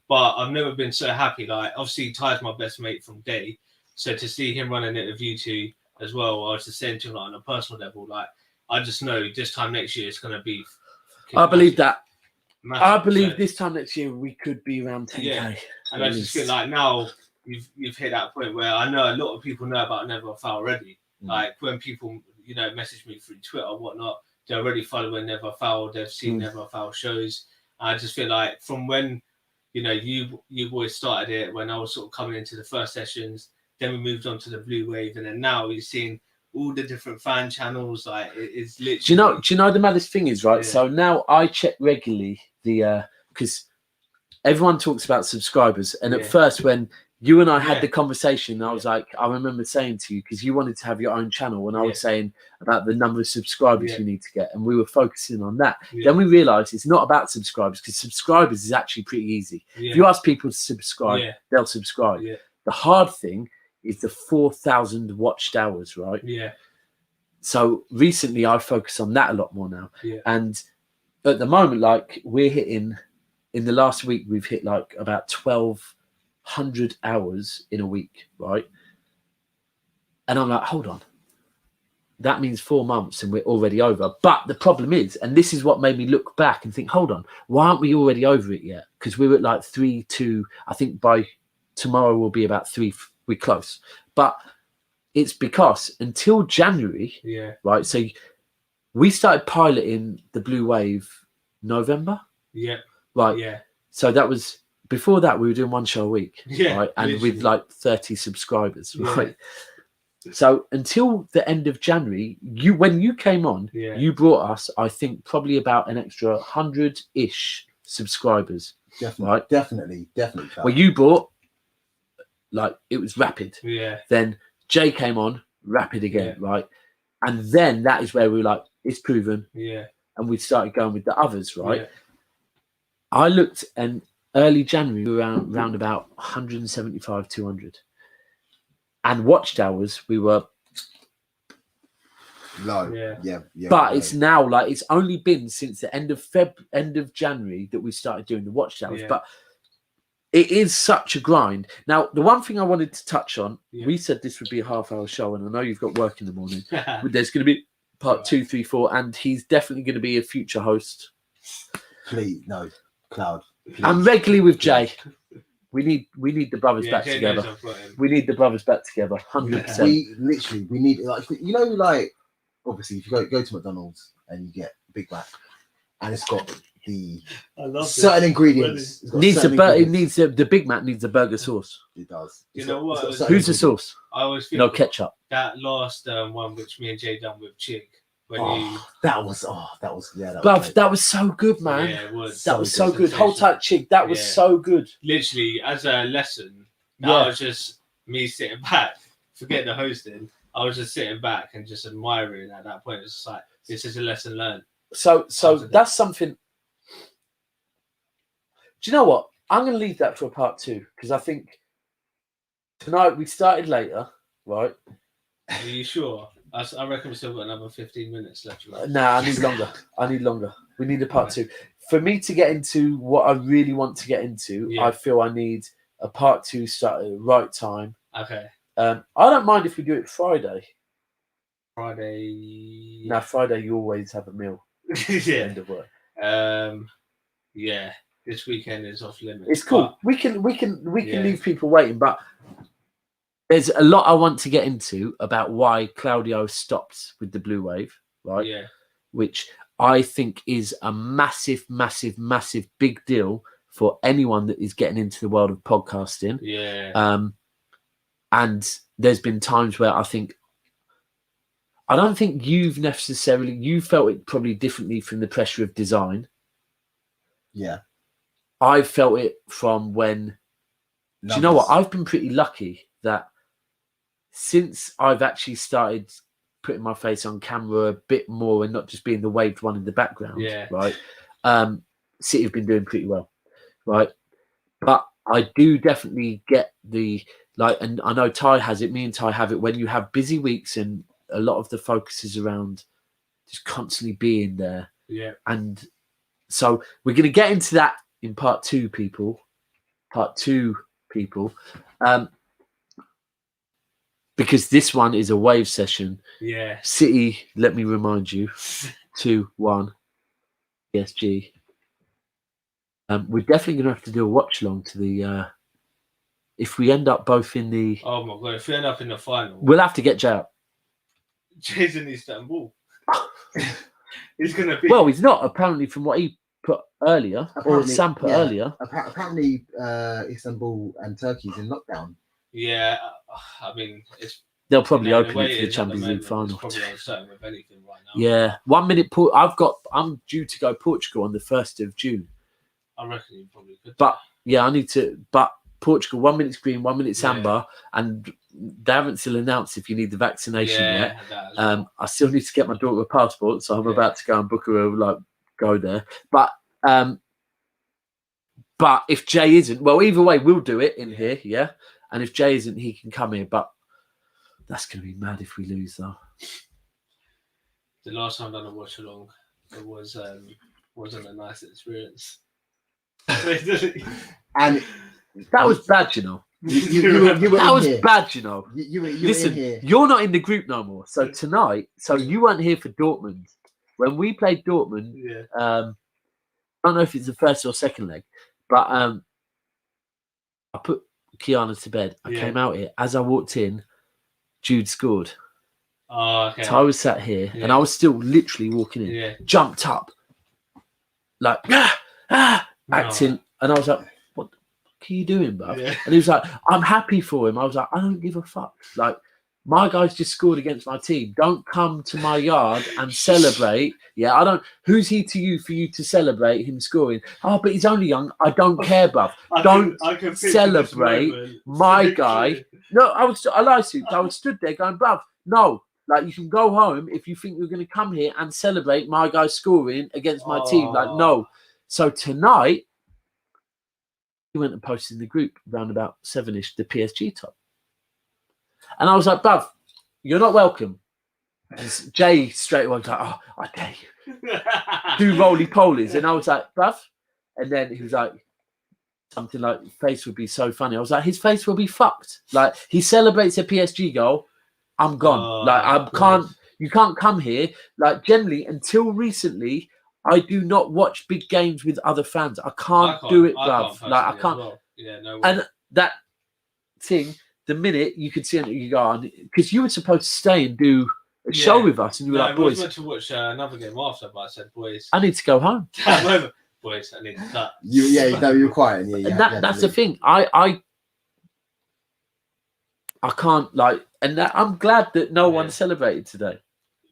But I've never been so happy. Like, obviously, Ty's my best mate from day. So to see him run an interview to as well, I was just saying to him, like, on a personal level, like, I just know this time next year it's going to be. I believe that. Massive. I believe this time next year we could be around 10K. Yeah. And I just feel like now you've hit that point where I know a lot of people know about Never Foul already. Like, when people, message me through Twitter or whatnot, they're already following Never Foul. They've seen Never Foul shows. I just feel like from when, you boys started it, when I was sort of coming into the first sessions, then we moved on to the Blue Wave, and then now we've seen all the different fan channels. Like, it's literally. Do you know the maddest thing is, right? Yeah. So now I check regularly because everyone talks about subscribers, and at first when you and I had the conversation, I was like, I remember saying to you, because you wanted to have your own channel, and I was saying about the number of subscribers you need to get, and we were focusing on that. Then we realized it's not about subscribers, because subscribers is actually pretty easy. If you ask people to subscribe, they'll subscribe. The hard thing is the 4,000 watched hours, right? So recently I focus on that a lot more now. And at the moment, like, we're hitting, in the last week, we've hit like about 1,200 hours in a week, right? And I'm like, hold on. That means 4 months and we're already over. But the problem is, and this is what made me look back and think, hold on, why aren't we already over it yet? Because we were at like 3-2. I think by tomorrow we'll be about 3. We're close. But it's because until January, right? So we started piloting the Blue Wave November. Right. So that was, before that, we were doing one show a week, right? And literally. with like 30 subscribers, right? So until the end of January, when you came on, you brought us, I think, probably about an extra 100-ish subscribers. Definitely, right? definitely. Well, you brought, like, it was rapid. Then Jay came on, rapid again, right? And then that is where we were like, it's proven. And we started going with the others, right? I looked, and early January, we were around about 175, 200. And watched hours, we were low. But it's now, like, it's only been since the end of January that we started doing the watch hours. But it is such a grind. Now, the one thing I wanted to touch on, we said this would be a half-hour show, and I know you've got work in the morning. There's going to be part 2, 3, 4, and he's definitely going to be a future host. Please, no, Cloud. Please. I'm regularly with Jay. We need the brothers back together. We need the brothers back together, 100%. We need, like, like, obviously, if you go to McDonald's and you get Big Mac, and it's got the certain ingredients. The Big Mac needs a burger sauce. It does. You know what? Who's the sauce? I always feel no ketchup. That last one which me and Jay done with Chick. That was that was so good, man. Yeah, it was. That was so good. Hold tight, Chick. That was so good. Literally, as a lesson, that was just me sitting back, forget the hosting. I was just sitting back and just admiring at that point. It's just like, this is a lesson learned. So that's something. Do you know what? I'm going to leave that for a part 2, because I think tonight we started later, right? Are you sure? I reckon we've still got another 15 minutes left. Nah, I need longer. We need a part 2. For me to get into what I really want to get into, I feel I need a part 2 start at the right time. Okay. I don't mind if we do it Friday. Friday. Now, Friday you always have a meal. End of work. Yeah. This weekend is off limits. It's cool. We can leave people waiting, but there's a lot I want to get into about why Claudio stopped with the Blue Wave, right? Yeah. Which I think is a massive, massive, massive big deal for anyone that is getting into the world of podcasting. Yeah. And there's been times where I don't think you felt it probably differently from the pressure of design. Yeah. I felt it from when, do you know what? I've been pretty lucky that since I've actually started putting my face on camera a bit more and not just being the waved one in the background, right? City have been doing pretty well, right? But I do definitely get the and I know Ty has it. Me and Ty have it when you have busy weeks and a lot of the focus is around just constantly being there. Yeah. And so we're going to get into that in part two, people. Because this one is a wave session. Yeah. City, let me remind you, 2-1 PSG. We're definitely going to have to do a watch along to the. If we end up both in the. Oh my god! If we end up in the final, We'll have to get Jay out. Jay's in Istanbul. He's going to be. Well, he's not, apparently, from what he put earlier, or Sam put earlier. Apparently, Istanbul and Turkey's in lockdown. Yeah, I mean, they'll probably open it for the Champions League final. It's probably uncertain with anything right now. Yeah, 1 minute. I'm due to go Portugal on the 1st of June. I reckon you probably could. But yeah, I need to. But Portugal, 1 minute's green, 1 minute samba, and they haven't still announced if you need the vaccination yet. I still need to get my daughter a passport, so I'm about to go and book her go there. But if Jay isn't, well, either way, we'll do it in here, yeah. And if Jay isn't, he can come here. But that's going to be mad if we lose, though. The last time I done a watch along, it wasn't a nice experience. And that was bad, you know. That was bad, you know. Listen, you're not in the group no more. So tonight, you weren't here for Dortmund. When we played Dortmund, I don't know if it's the first or second leg, but I put Kiana to bed. I came out here. As I walked in, Jude scored. Oh, okay. So I was sat here, and I was still literally walking in. Yeah. Jumped up, like acting, and I was like, "What are you doing, bro?" Yeah. And he was like, "I'm happy for him." I was like, "I don't give a fuck. Like, my guy's just scored against my team. Don't come to my yard and celebrate. Yeah, I don't. Who's he to you for you to celebrate him scoring? Oh, but he's only young. I don't care, bruv. Don't celebrate my guy." No, I lied to you. I was stood there going, bruv, no. Like, you can go home if you think you're going to come here and celebrate my guy scoring against my team. Like, no. So tonight, he went and posted in the group around about 7-ish, the PSG top. And I was like, bruv, you're not welcome. And Jay straight away was like, oh, I dare you. Do roly-polies. And I was like, bruv. And then he was like, something like, face would be so funny. I was like, his face will be fucked. Like, he celebrates a PSG goal. I'm gone. You can't come here. Like, generally, until recently, I do not watch big games with other fans. I can't do it, bruv. Like, I can't. Well. Yeah, no way. And that thing, the minute you could see it, you go on, because you were supposed to stay and do a show with us, and you were like, boys. I was meant to watch another game after, but I said, boys. I need to go home. Boys, I need to cut. You're quiet. That's the thing. I can't, like, and I'm glad that no one celebrated today.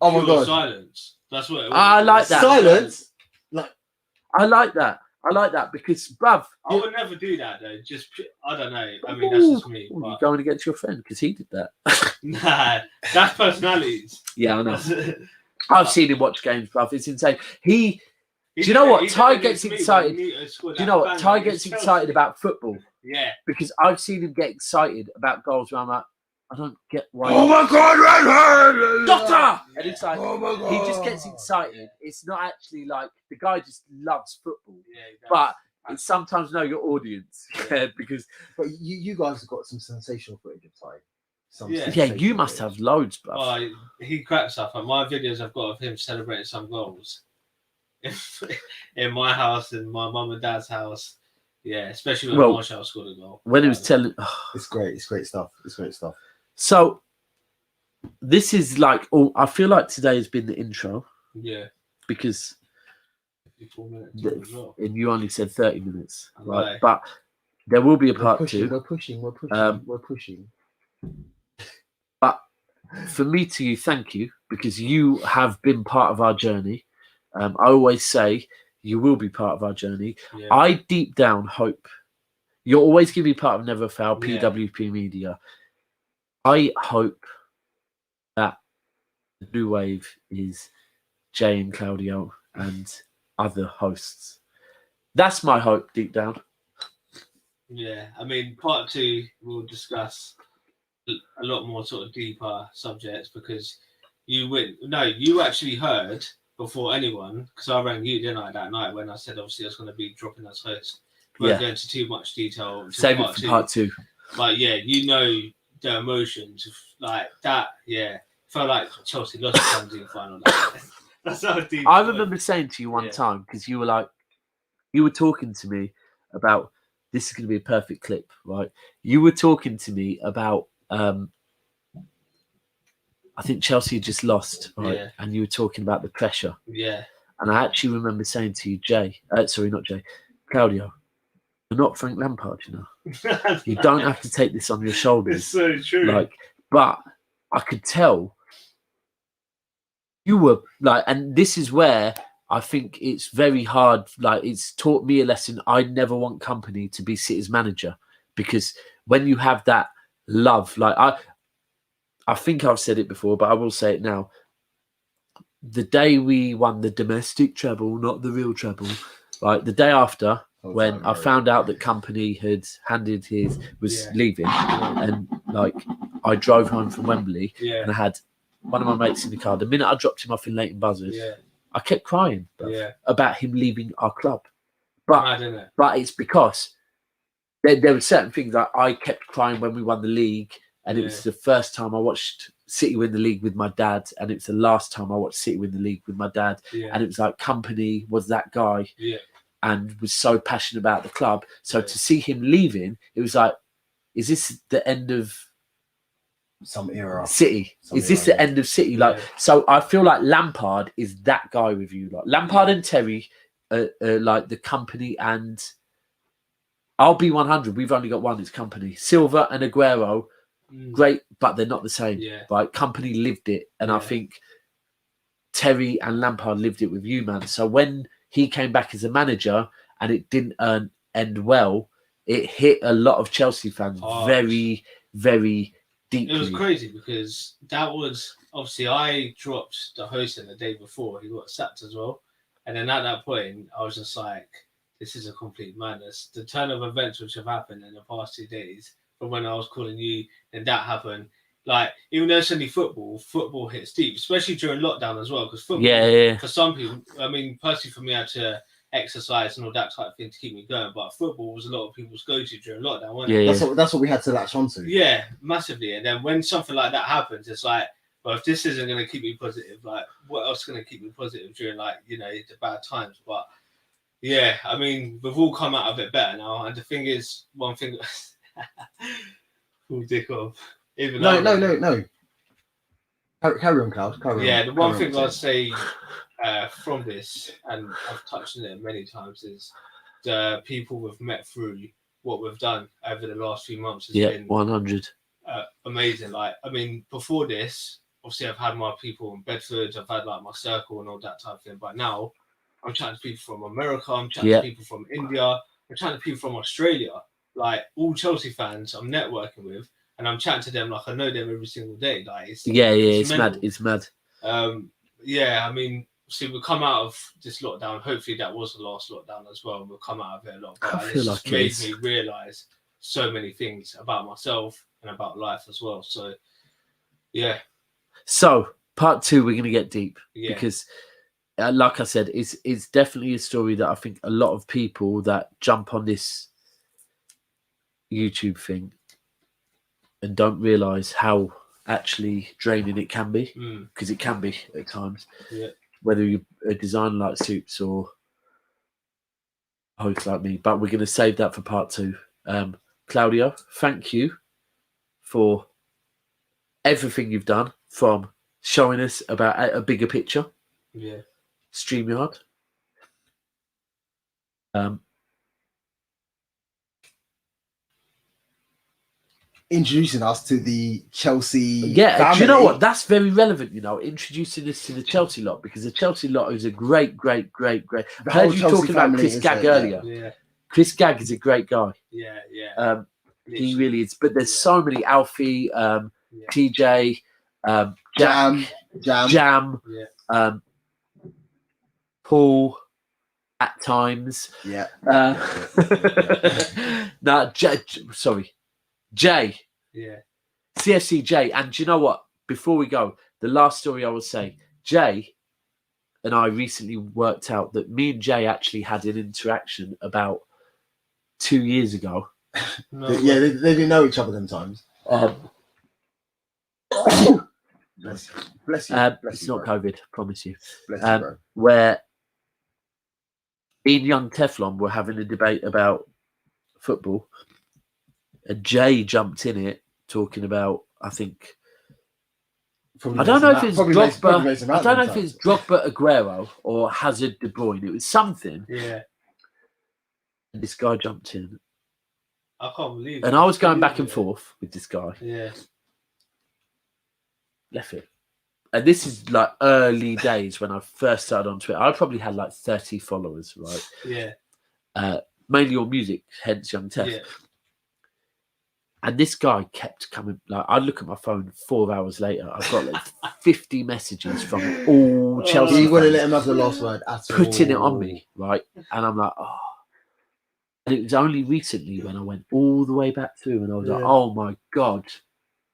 Oh my god! Silence. That's what it was. I like that. Silence. I like that. Because, bruv, I would never do that though. Just, I don't know. I mean, that's just me. You're going against your friend because he did that. Nah, that's personalities. Yeah, I know. I've seen him watch games, bruv. It's insane. Do you know what? Ty gets excited. Do you know what? Ty gets excited about football. Yeah. Because I've seen him get excited about goals where I'm like, I don't get why. Oh my god! Doctor! Yeah. And it's like, oh my god. He just gets excited. It's not actually like, the guy just loves football. Yeah, but it's sometimes know your audience. Yeah, because. But you guys have got some sensational footage of Ty. Yeah, you must have loads, bro. Oh, he cracks up. And my videos I've got of him celebrating some goals in my house, in my mum and dad's house. Yeah, especially when Marshall scored a goal. When he was telling, it's great. It's great stuff. So this is like, I feel like today has been the intro. Yeah. Because 54 minutes and you only said 30 minutes, right? But there will be a part two. We're pushing. But for me to you, thank you, because you have been part of our journey. I always say you will be part of our journey. Yeah. I deep down hope you're always going to be part of Never Fail, PWP Media. I hope that the new wave is Jay and Claudio and other hosts. That's my hope deep down. Yeah, I mean, part 2 we'll discuss a lot more sort of deeper subjects because you actually heard before anyone because I rang you, didn't I, that night when I said obviously I was going to be dropping as host. We won't go into too much detail until Save it for part 2. But yeah, you know the emotions of like that. Yeah, felt like Chelsea lost the Champions League final. That's how deep. I remember saying to you one time because you were talking to me about this is going to be a perfect clip, right? You were talking to me about I think Chelsea had just lost, right? Yeah. And you were talking about the pressure. Yeah. And I actually remember saying to you, Claudio, you're not Frank Lampard, you know. You don't have to take this on your shoulders. It's so true. Like, but I could tell you were like, and this is where I think it's very hard. Like, it's taught me a lesson. I never want company to be City's manager because when you have that love, like I think I've said it before, but I will say it now. The day we won the domestic treble, not the real treble, like the day after, when I found out that company had was leaving, and like I drove home from Wembley, and I had one of my mates in the car. The minute I dropped him off in Leighton Buzzards, I kept crying about him leaving our club. But it's because there were certain things that I kept crying when we won the league. And it was the first time I watched City win the league with my dad. And it's the last time I watched City win the league with my dad. And it was like company was that guy and was so passionate about the club. So to see him leaving, it was like, is this the end of some era? City? Is this the end of City? Like, so I feel like Lampard is that guy with you. Like Lampard and Terry are like the company, and I'll be 100. We've only got one. It's company. Silva and Aguero. Great, but they're not the same. Like company lived it, and I think Terry and Lampard lived it with you, man. So when he came back as a manager and it didn't end well, it hit a lot of Chelsea fans very, very deeply. It was crazy because that was obviously I dropped the hosting the day before he got sacked as well, and then at that point I was just like, this is a complete madness. The turn of events which have happened in the past 2 days. From when I was calling you and that happened, like even though it's only football hits deep, especially during lockdown as well. Because football, for some people, I mean, personally for me, I had to exercise and all that type of thing to keep me going. But football was a lot of people's go-to during lockdown, wasn't it? That's what we had to latch onto. Yeah, massively. And then when something like that happens, it's like, well, if this isn't going to keep me positive, like what else is going to keep me positive during like the bad times? But yeah, I mean, we've all come out of it better now. And the thing is, one thing. Full dick off. No. Carry on, Cloud. The one thing I'd say from this, and I've touched on it many times, is the people we've met through what we've done over the last few months has been 100 amazing. Like, I mean, before this, obviously I've had my people in Bedford, I've had like my circle and all that type of thing. But now I'm chatting to people from America, I'm chatting to people from India, I'm chatting to people from Australia. Like all Chelsea fans I'm networking with, and I'm chatting to them like I know them every single day. Like it's mad. It's mad. I mean, see, we'll come out of this lockdown. Hopefully, that was the last lockdown as well. And we'll come out of it a lot. But it's just made me realise so many things about myself and about life as well. So, yeah. So, part 2, we're going to get deep because, like I said, it's definitely a story that I think a lot of people that jump on this YouTube thing and don't realize how actually draining it can be, because it can be at times, whether you're a designer like Soups or a host like me. But we're going to save that for part 2. Claudio, thank you for everything you've done, from showing us about a bigger picture, StreamYard, introducing us to the Chelsea family. Do you know what? That's very relevant, introducing us to the Chelsea lot, because the Chelsea lot is a great. I heard you talking about Chris Gagg earlier. Chris Gagg is a great guy. He really is. But there's so many. Alfie, TJ, Jam, Paul, at times. No, No, sorry, Jay. Yeah. CFC Jay. And do you know what? Before we go, the last story I will say, Jay and I recently worked out that me and Jay actually had an interaction about 2 years ago. No, Yeah, they didn't know each other them times. Bless you. Bless you. It's not bro. COVID, promise you. Bless you, bro. Where me and young Teflon were having a debate about football, and Jay jumped in it talking about, I think, Probably I don't know if it's probably Drogba. made some I don't know if sometimes. it's Drogba, Aguero, or Hazard, De Bruyne. It was something. Yeah. And this guy jumped in, I can't believe it. and I was going back and forth with this guy. Yeah. Left it. And this is like early days when I first started on Twitter. I probably had like 30 followers, right? Yeah. Mainly all music, hence Young Tef. Yeah. And this guy kept coming. Like, I look at my phone 4 hours later. I've got like 50 messages from all Chelsea You wouldn't fans let him have the last word at all. putting it on me, right? And I'm like, oh. And it was only recently when I went all the way back through, and I was like, oh my god,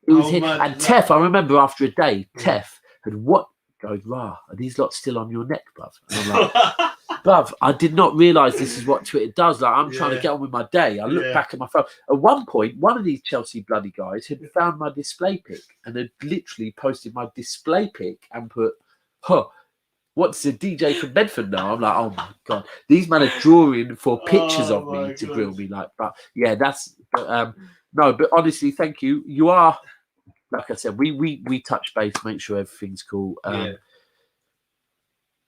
it was him. And Tef, I remember after a day, Tef had what goes, rah, are these lots still on your neck, bruv? And I'm like, bruv, I did not realise this is what Twitter does. Like, I'm trying to get on with my day. I look back at my phone. At one point, one of these Chelsea bloody guys had found my display pic and had literally posted my display pic and put, what's the DJ from Bedford now? I'm like, oh my god, these men are drawing for pictures of me to grill me. Like, but yeah, that's no. But honestly, thank you. You are, like I said, we touch base, make sure everything's cool. There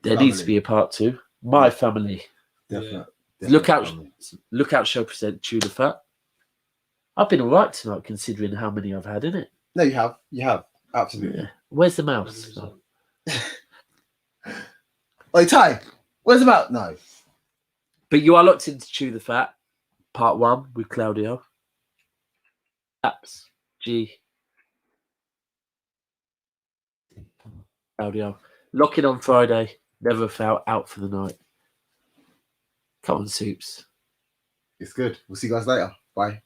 needs to be a part 2. My family. Definitely. Look out! Show present Tudor Fat. I've been all right tonight, considering how many I've had in it. No, you have. You have. Absolutely. Yeah. Where's the mouse? Oi, Ty, where's the mouse? No. But you are locked into Chew the Fat, part 1 with Claudio. Apps, G. Claudio. Lock in on Friday. Never foul, out for the night. Come on, Soups. It's good. We'll see you guys later. Bye.